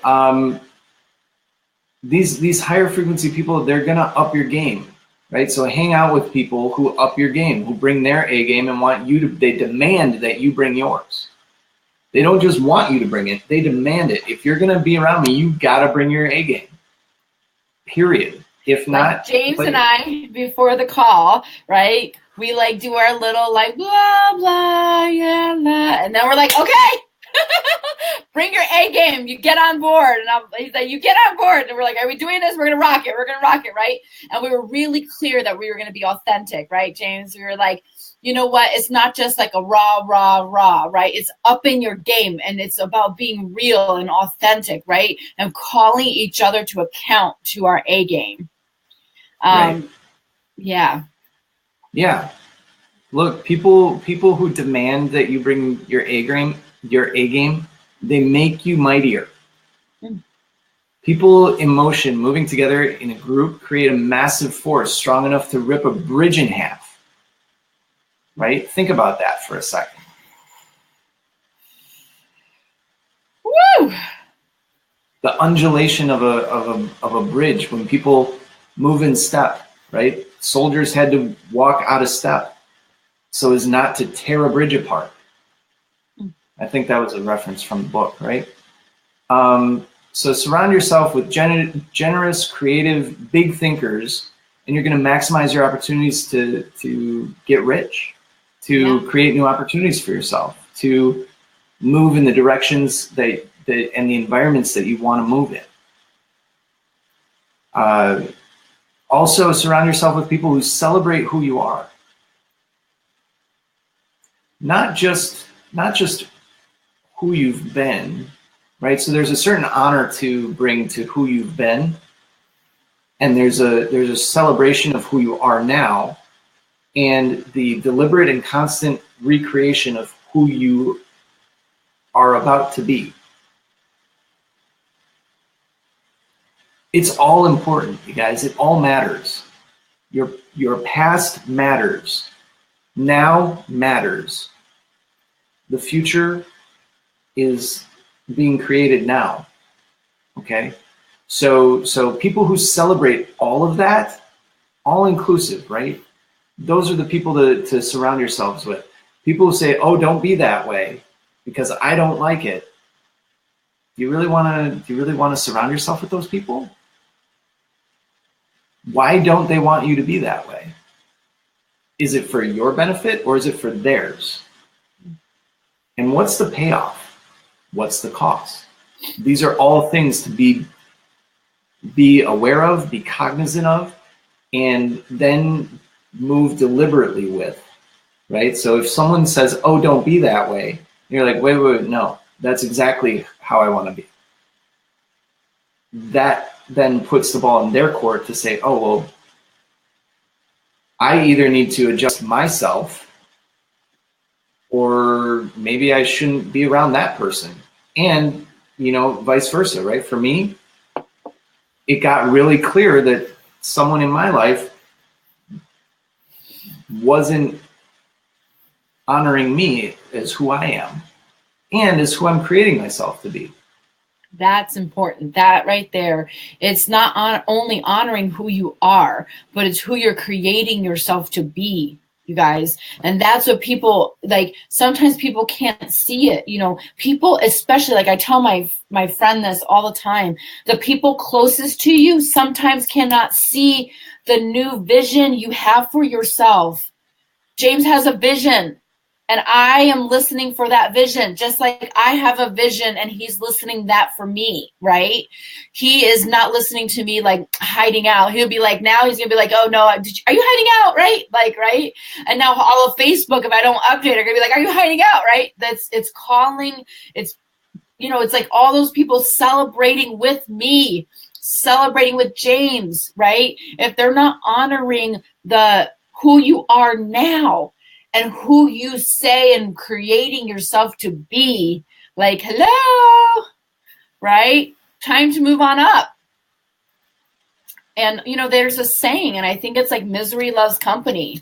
[SPEAKER 2] these higher frequency people, they're gonna up your game, right? So hang out with people who up your game, who bring their A game and they demand that you bring yours. They don't just want you to bring it, they demand it. If you're gonna be around me, you gotta bring your A game. Period. If not,
[SPEAKER 1] like James and I, before the call, right? We do our little blah blah, yeah, blah, and then we're like, okay, bring your A game. You get on board, and he's like, you get on board, and we're like, are we doing this? We're gonna rock it. We're gonna rock it, right? And we were really clear that we were gonna be authentic, right, James? We were like, you know what? It's not just like a rah, right? It's upping your game, and it's about being real and authentic, right? And calling each other to account to our A game.
[SPEAKER 2] Right.
[SPEAKER 1] Yeah.
[SPEAKER 2] Look, people who demand that you bring your A game, they make you mightier. People in motion, moving together in a group, create a massive force strong enough to rip a bridge in half. Right? Think about that for a second.
[SPEAKER 1] Woo!
[SPEAKER 2] The undulation of a bridge when people move in step, right? Soldiers had to walk out of step so as not to tear a bridge apart. I think that was a reference from the book, right? So surround yourself with generous, creative, big thinkers, and you're going to maximize your opportunities to get rich, to create new opportunities for yourself, to move in the directions that and the environments that you want to move in. Also, surround yourself with people who celebrate who you are. Not just who you've been, right? So there's a certain honor to bring to who you've been, and there's a celebration of who you are now, and the deliberate and constant recreation of who you are about to be. It's all important, you guys. It all matters. Your past matters. Now matters. The future is being created now. Okay? So people who celebrate all of that, all inclusive, right? Those are the people to surround yourselves with. People who say, "Oh, don't be that way because I don't like it." Do you really want to surround yourself with those people? Why don't they want you to be that way? Is it for your benefit or is it for theirs? And what's the payoff? What's the cost? These are all things to be aware of, be cognizant of, and then move deliberately with, right? So if someone says, "Oh, don't be that way," you're like, wait, no, that's exactly how I want to be. That then puts the ball in their court to say, "Oh, well, I either need to adjust myself or maybe I shouldn't be around that person." And, vice versa, right? For me, it got really clear that someone in my life wasn't honoring me as who I am and as who I'm creating myself to be.
[SPEAKER 1] That's important. That right there. It's not only honoring who you are, but it's who you're creating yourself to be, you guys. And that's what people like. Sometimes people can't see it. People, especially like I tell my friend this all the time, the people closest to you sometimes cannot see the new vision you have for yourself. James has a vision. And I am listening for that vision, just like I have a vision and he's listening that for me, right? He is not listening to me like hiding out. He'll be like, now he's going to be like, "Oh no, are you hiding out?" Right? Like, right? And now all of Facebook, if I don't update, are going to be like, "Are you hiding out?" Right? It's calling. It's like all those people celebrating with me, celebrating with James, right? If they're not honoring who you are now, and who you say and creating yourself to be, like, hello, right? Time to move on up. And, there's a saying, and I think it's like misery loves company.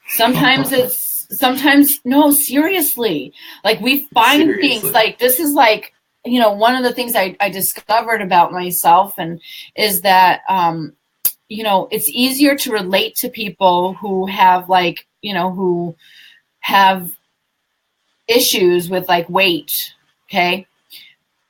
[SPEAKER 1] Sometimes no, seriously. Like we find things like, this is like, one of the things I discovered about myself and is that, it's easier to relate to people who have like, who have issues with like weight. Okay.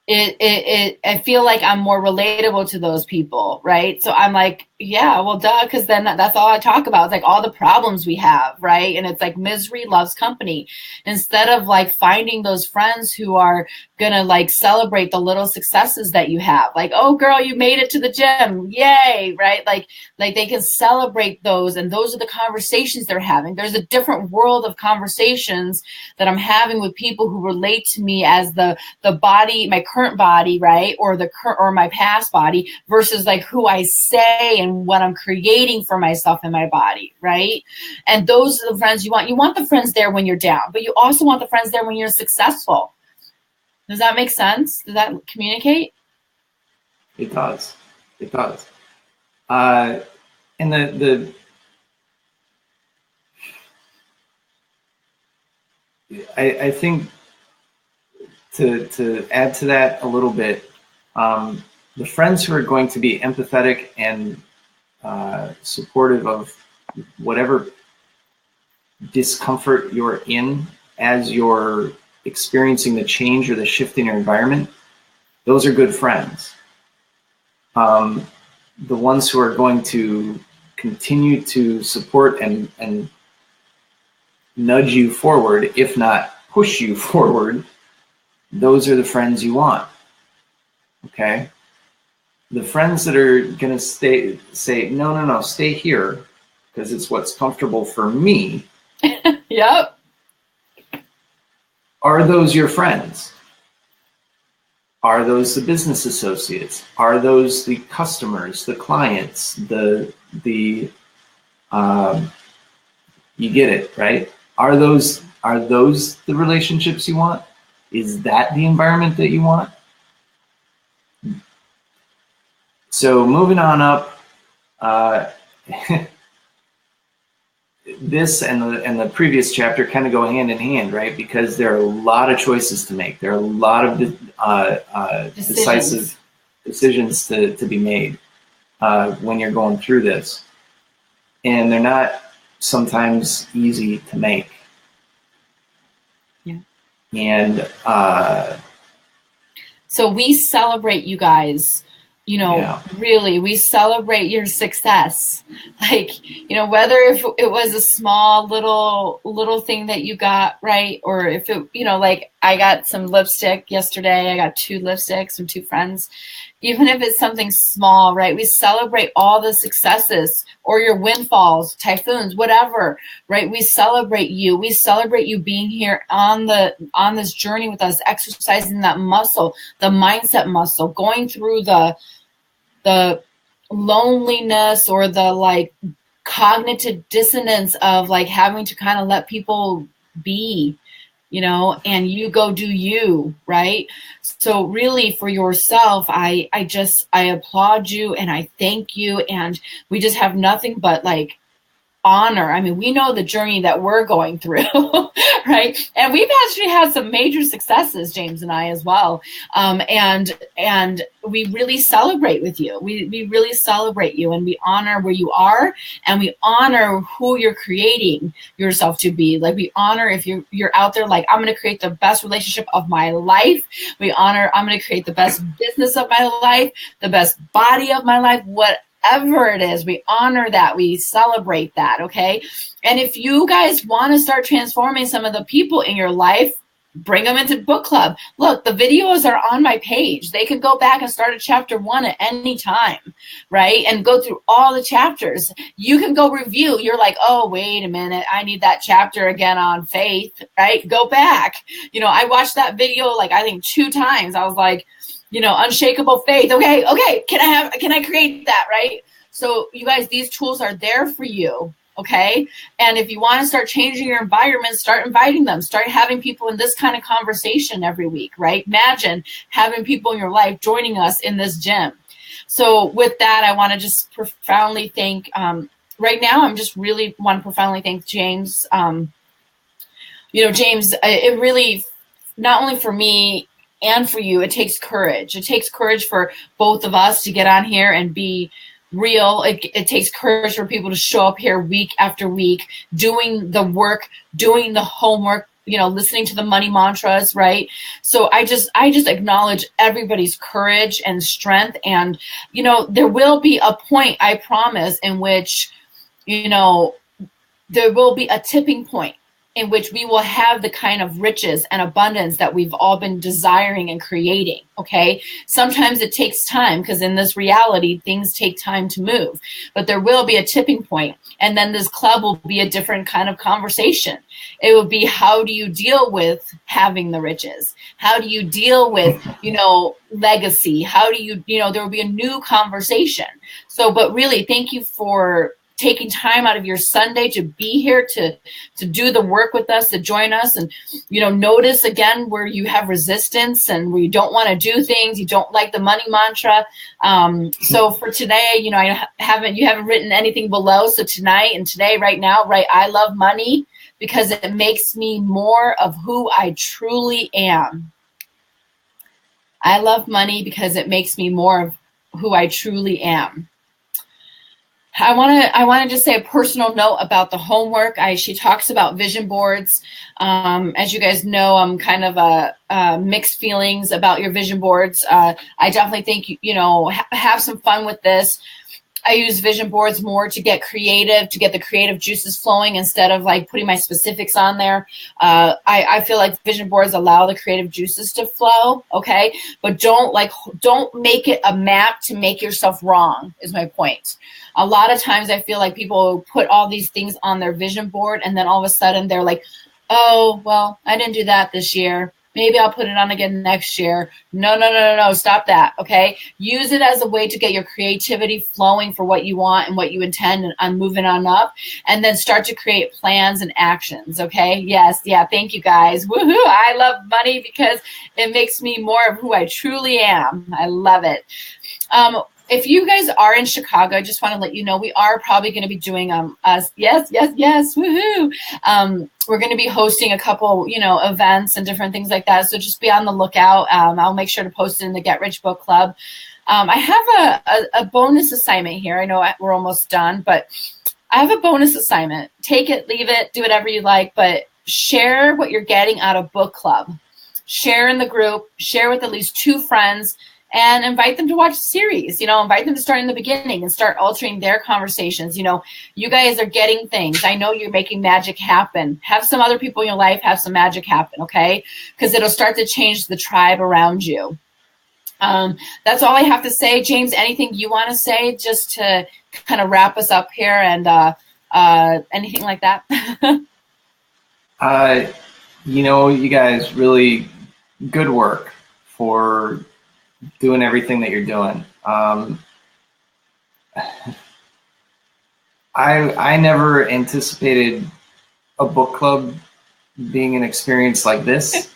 [SPEAKER 1] I feel like I'm more relatable to those people, right? So I'm like, yeah, well, duh, because then that's all I talk about. It's like all the problems we have, right? And it's like misery loves company. Instead of like finding those friends who are gonna like celebrate the little successes that you have, like, "Oh, girl, you made it to the gym, yay!" Right? Like they can celebrate those, and those are the conversations they're having. There's a different world of conversations that I'm having with people who relate to me as the body, my current body, right, or my past body, versus like who I say and what I'm creating for myself in my body, right? And those are the friends you want. You want the friends there when you're down, but you also want the friends there when you're successful. Does that make sense? Does that communicate?
[SPEAKER 2] It does. It does. And I think to add to that a little bit, the friends who are going to be empathetic and supportive of whatever discomfort you're in as you're experiencing the change or the shift in your environment, those are good friends. The ones who are going to continue to support and nudge you forward, if not push you forward, those are the friends you want. Okay? The friends that are going to say, no, stay here because it's what's comfortable for me.
[SPEAKER 1] Yep.
[SPEAKER 2] Are those your friends? Are those the business associates? Are those the customers, the clients, you get it, right? Are those the relationships you want? Is that the environment that you want? So moving on up, this and the previous chapter kind of go hand in hand, right? Because there are a lot of choices to make. There are a lot of decisive decisions to be made when you're going through this. And they're not sometimes easy to make.
[SPEAKER 1] Yeah.
[SPEAKER 2] And
[SPEAKER 1] so we celebrate you guys. Really, we celebrate your success. Like, whether if it was a small little thing that you got, right? Or if it, like I got some lipstick yesterday, I got 2 lipsticks from 2 friends. Even if it's something small, right? We celebrate all the successes or your windfalls, typhoons, whatever, right? We celebrate you. We celebrate you being here on this journey with us, exercising that muscle, the mindset muscle, going through the loneliness or the like cognitive dissonance of like having to kind of let people be, and you go do you, right? So really for yourself, I applaud you and I thank you. And we just have nothing but like honor. I mean, we know the journey that we're going through, right? And we've actually had some major successes, James and I as well. And we really celebrate with you. We really celebrate you, and we honor where you are, and we honor who you're creating yourself to be. Like, we honor if you're out there, like, I'm going to create the best relationship of my life. We honor, I'm going to create the best business of my life, the best body of my life, whatever it is. We honor that. We celebrate that. Okay. And if you guys want to start transforming some of the people in your life, bring them into book club. Look, the videos are on my page. They can go back and start at chapter 1 at any time, right? And go through all the chapters. You can go review. You're like, oh, wait a minute. I need that chapter again on faith, right? Go back. I watched that video, like, I think 2 times. I was like, unshakable faith. Okay. Can I create that? Right. So you guys, these tools are there for you. Okay. And if you want to start changing your environment, start inviting them, start having people in this kind of conversation every week, right? Imagine having people in your life joining us in this gym. So with that, I want to just profoundly thank, right now, I'm just really want to profoundly thank James. James, it really, not only for me, and for you, it takes courage. It takes courage for both of us to get on here and be real. It takes courage for people to show up here week after week, doing the work, doing the homework, listening to the money mantras, right? So I just acknowledge everybody's courage and strength. And, there will be a point, I promise, in which, there will be a tipping point in which we will have the kind of riches and abundance that we've all been desiring and creating, okay? Sometimes it takes time, because in this reality, things take time to move. But there will be a tipping point, and then this club will be a different kind of conversation. It will be, how do you deal with having the riches? How do you deal with, legacy? How do you, there will be a new conversation. So, but really, thank you for taking time out of your Sunday to be here to do the work with us, to join us, and notice again where you have resistance and where you don't want to do things, you don't like the money mantra. So for today, you haven't written anything below. So tonight and today, right now, write I love money because it makes me more of who I truly am. I love money because it makes me more of who I truly am. I want to just say a personal note about the homework. She talks about vision boards. As you guys know, I'm kind of mixed feelings about your vision boards. I definitely think, have some fun with this. I use vision boards more to get creative, to get the creative juices flowing instead of like putting my specifics on there. I feel like vision boards allow the creative juices to flow, okay? But don't make it a map to make yourself wrong, is my point. A lot of times I feel like people put all these things on their vision board and then all of a sudden they're like, oh, well, I didn't do that this year. Maybe I'll put it on again next year. No, stop that, okay? Use it as a way to get your creativity flowing for what you want and what you intend and moving on up, and then start to create plans and actions, okay? Yes, yeah, thank you guys. Woohoo, I love money because it makes me more of who I truly am. I love it. If you guys are in Chicago, I just want to let you know we are probably going to be doing yes, woohoo. We're going to be hosting a couple, events and different things like that. So just be on the lookout. I'll make sure to post it in the Get Rich Book Club. I have a bonus assignment here. I know we're almost done, but I have a bonus assignment. Take it, leave it, do whatever you like, but share what you're getting out of book club. Share in the group, share with at least 2 friends, and invite them to watch the series, invite them to start in the beginning and start altering their conversations. You guys are getting things. I know you're making magic happen. Have some other people in your life have some magic happen, okay? Because it'll start to change the tribe around you. That's all I have to say. James, anything you want to say just to kind of wrap us up here and anything like that?
[SPEAKER 2] You guys, really good work for doing everything that you're doing. I never anticipated a book club being an experience like this.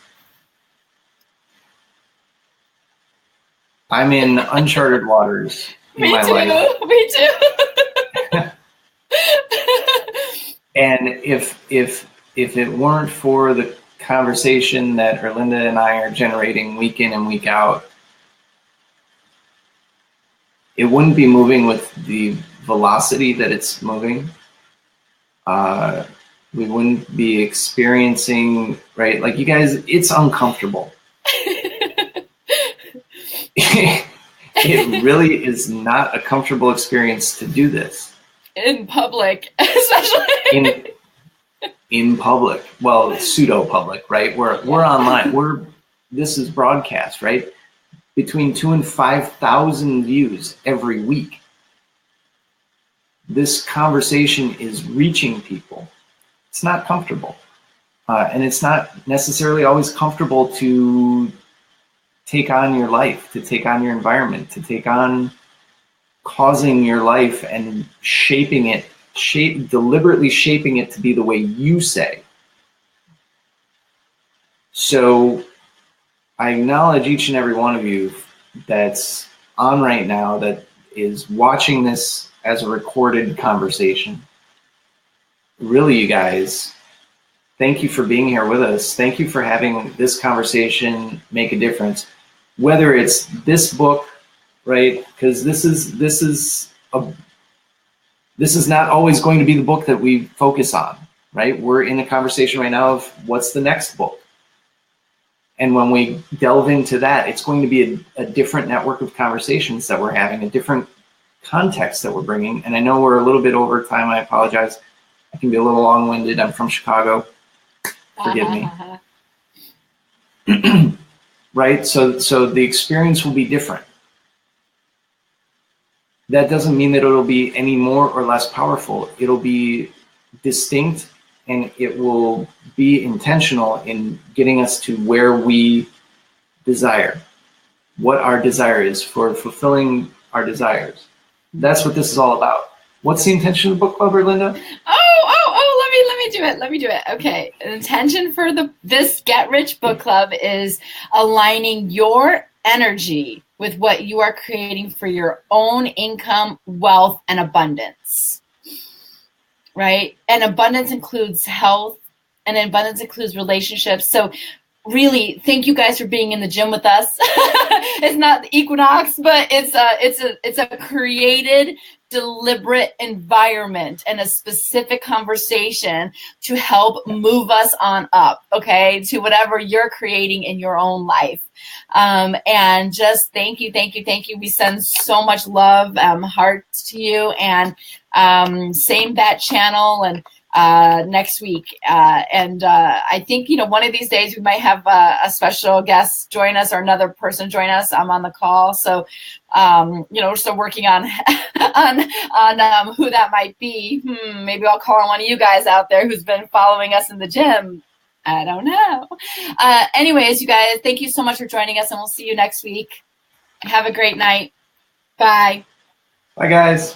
[SPEAKER 2] I'm in uncharted waters in my life.
[SPEAKER 1] Me too.
[SPEAKER 2] And if it weren't for the conversation that Erlinda and I are generating week in and week out, it wouldn't be moving with the velocity that it's moving. We wouldn't be experiencing, right? Like you guys, it's uncomfortable. It really is not a comfortable experience to do this.
[SPEAKER 1] In public, especially.
[SPEAKER 2] In public. Well, pseudo-public, right? We're online. This is broadcast, right? Between 2,000 and 5,000 views every week. This conversation is reaching people. It's not comfortable. And it's not necessarily always comfortable to take on your life, to take on your environment, to take on causing your life and shaping it, deliberately shaping it to be the way you say. So I acknowledge each and every one of you that's on right now that is watching this as a recorded conversation. Really, you guys, thank you for being here with us. Thank you for having this conversation make a difference. Whether it's this book, right? Because this is not always going to be the book that we focus on, right? We're in a conversation right now of what's the next book. And when we delve into that, it's going to be a different network of conversations that we're having, a different context that we're bringing. And I know we're a little bit over time. I apologize. I can be a little long-winded. I'm from Chicago. Forgive me. Right? So the experience will be different. That doesn't mean that it'll be any more or less powerful. It'll be distinct, and it will be intentional in getting us to where we desire, what our desire is, for fulfilling our desires. That's what this is all about. What's the intention of the book club, Erlinda?
[SPEAKER 1] Let me do it. Okay. The intention for this Get Rich Book Club is aligning your energy with what you are creating for your own income, wealth, and abundance. Right? And abundance includes health, and abundance includes relationships. So really, thank you guys for being in the gym with us. It's not the equinox, but it's a created, deliberate environment and a specific conversation to help move us on up, okay, to whatever you're creating in your own life. And just thank you. We send so much love, hearts to you, and same bat channel and next week. I think, one of these days we might have a special guest join us or another person join us. I'm on the call. So, we're still working on, on who that might be. Maybe I'll call on one of you guys out there who's been following us in the gym. I don't know. Anyways, you guys, thank you so much for joining us, and we'll see you next week. Have a great night. Bye.
[SPEAKER 2] Bye, guys.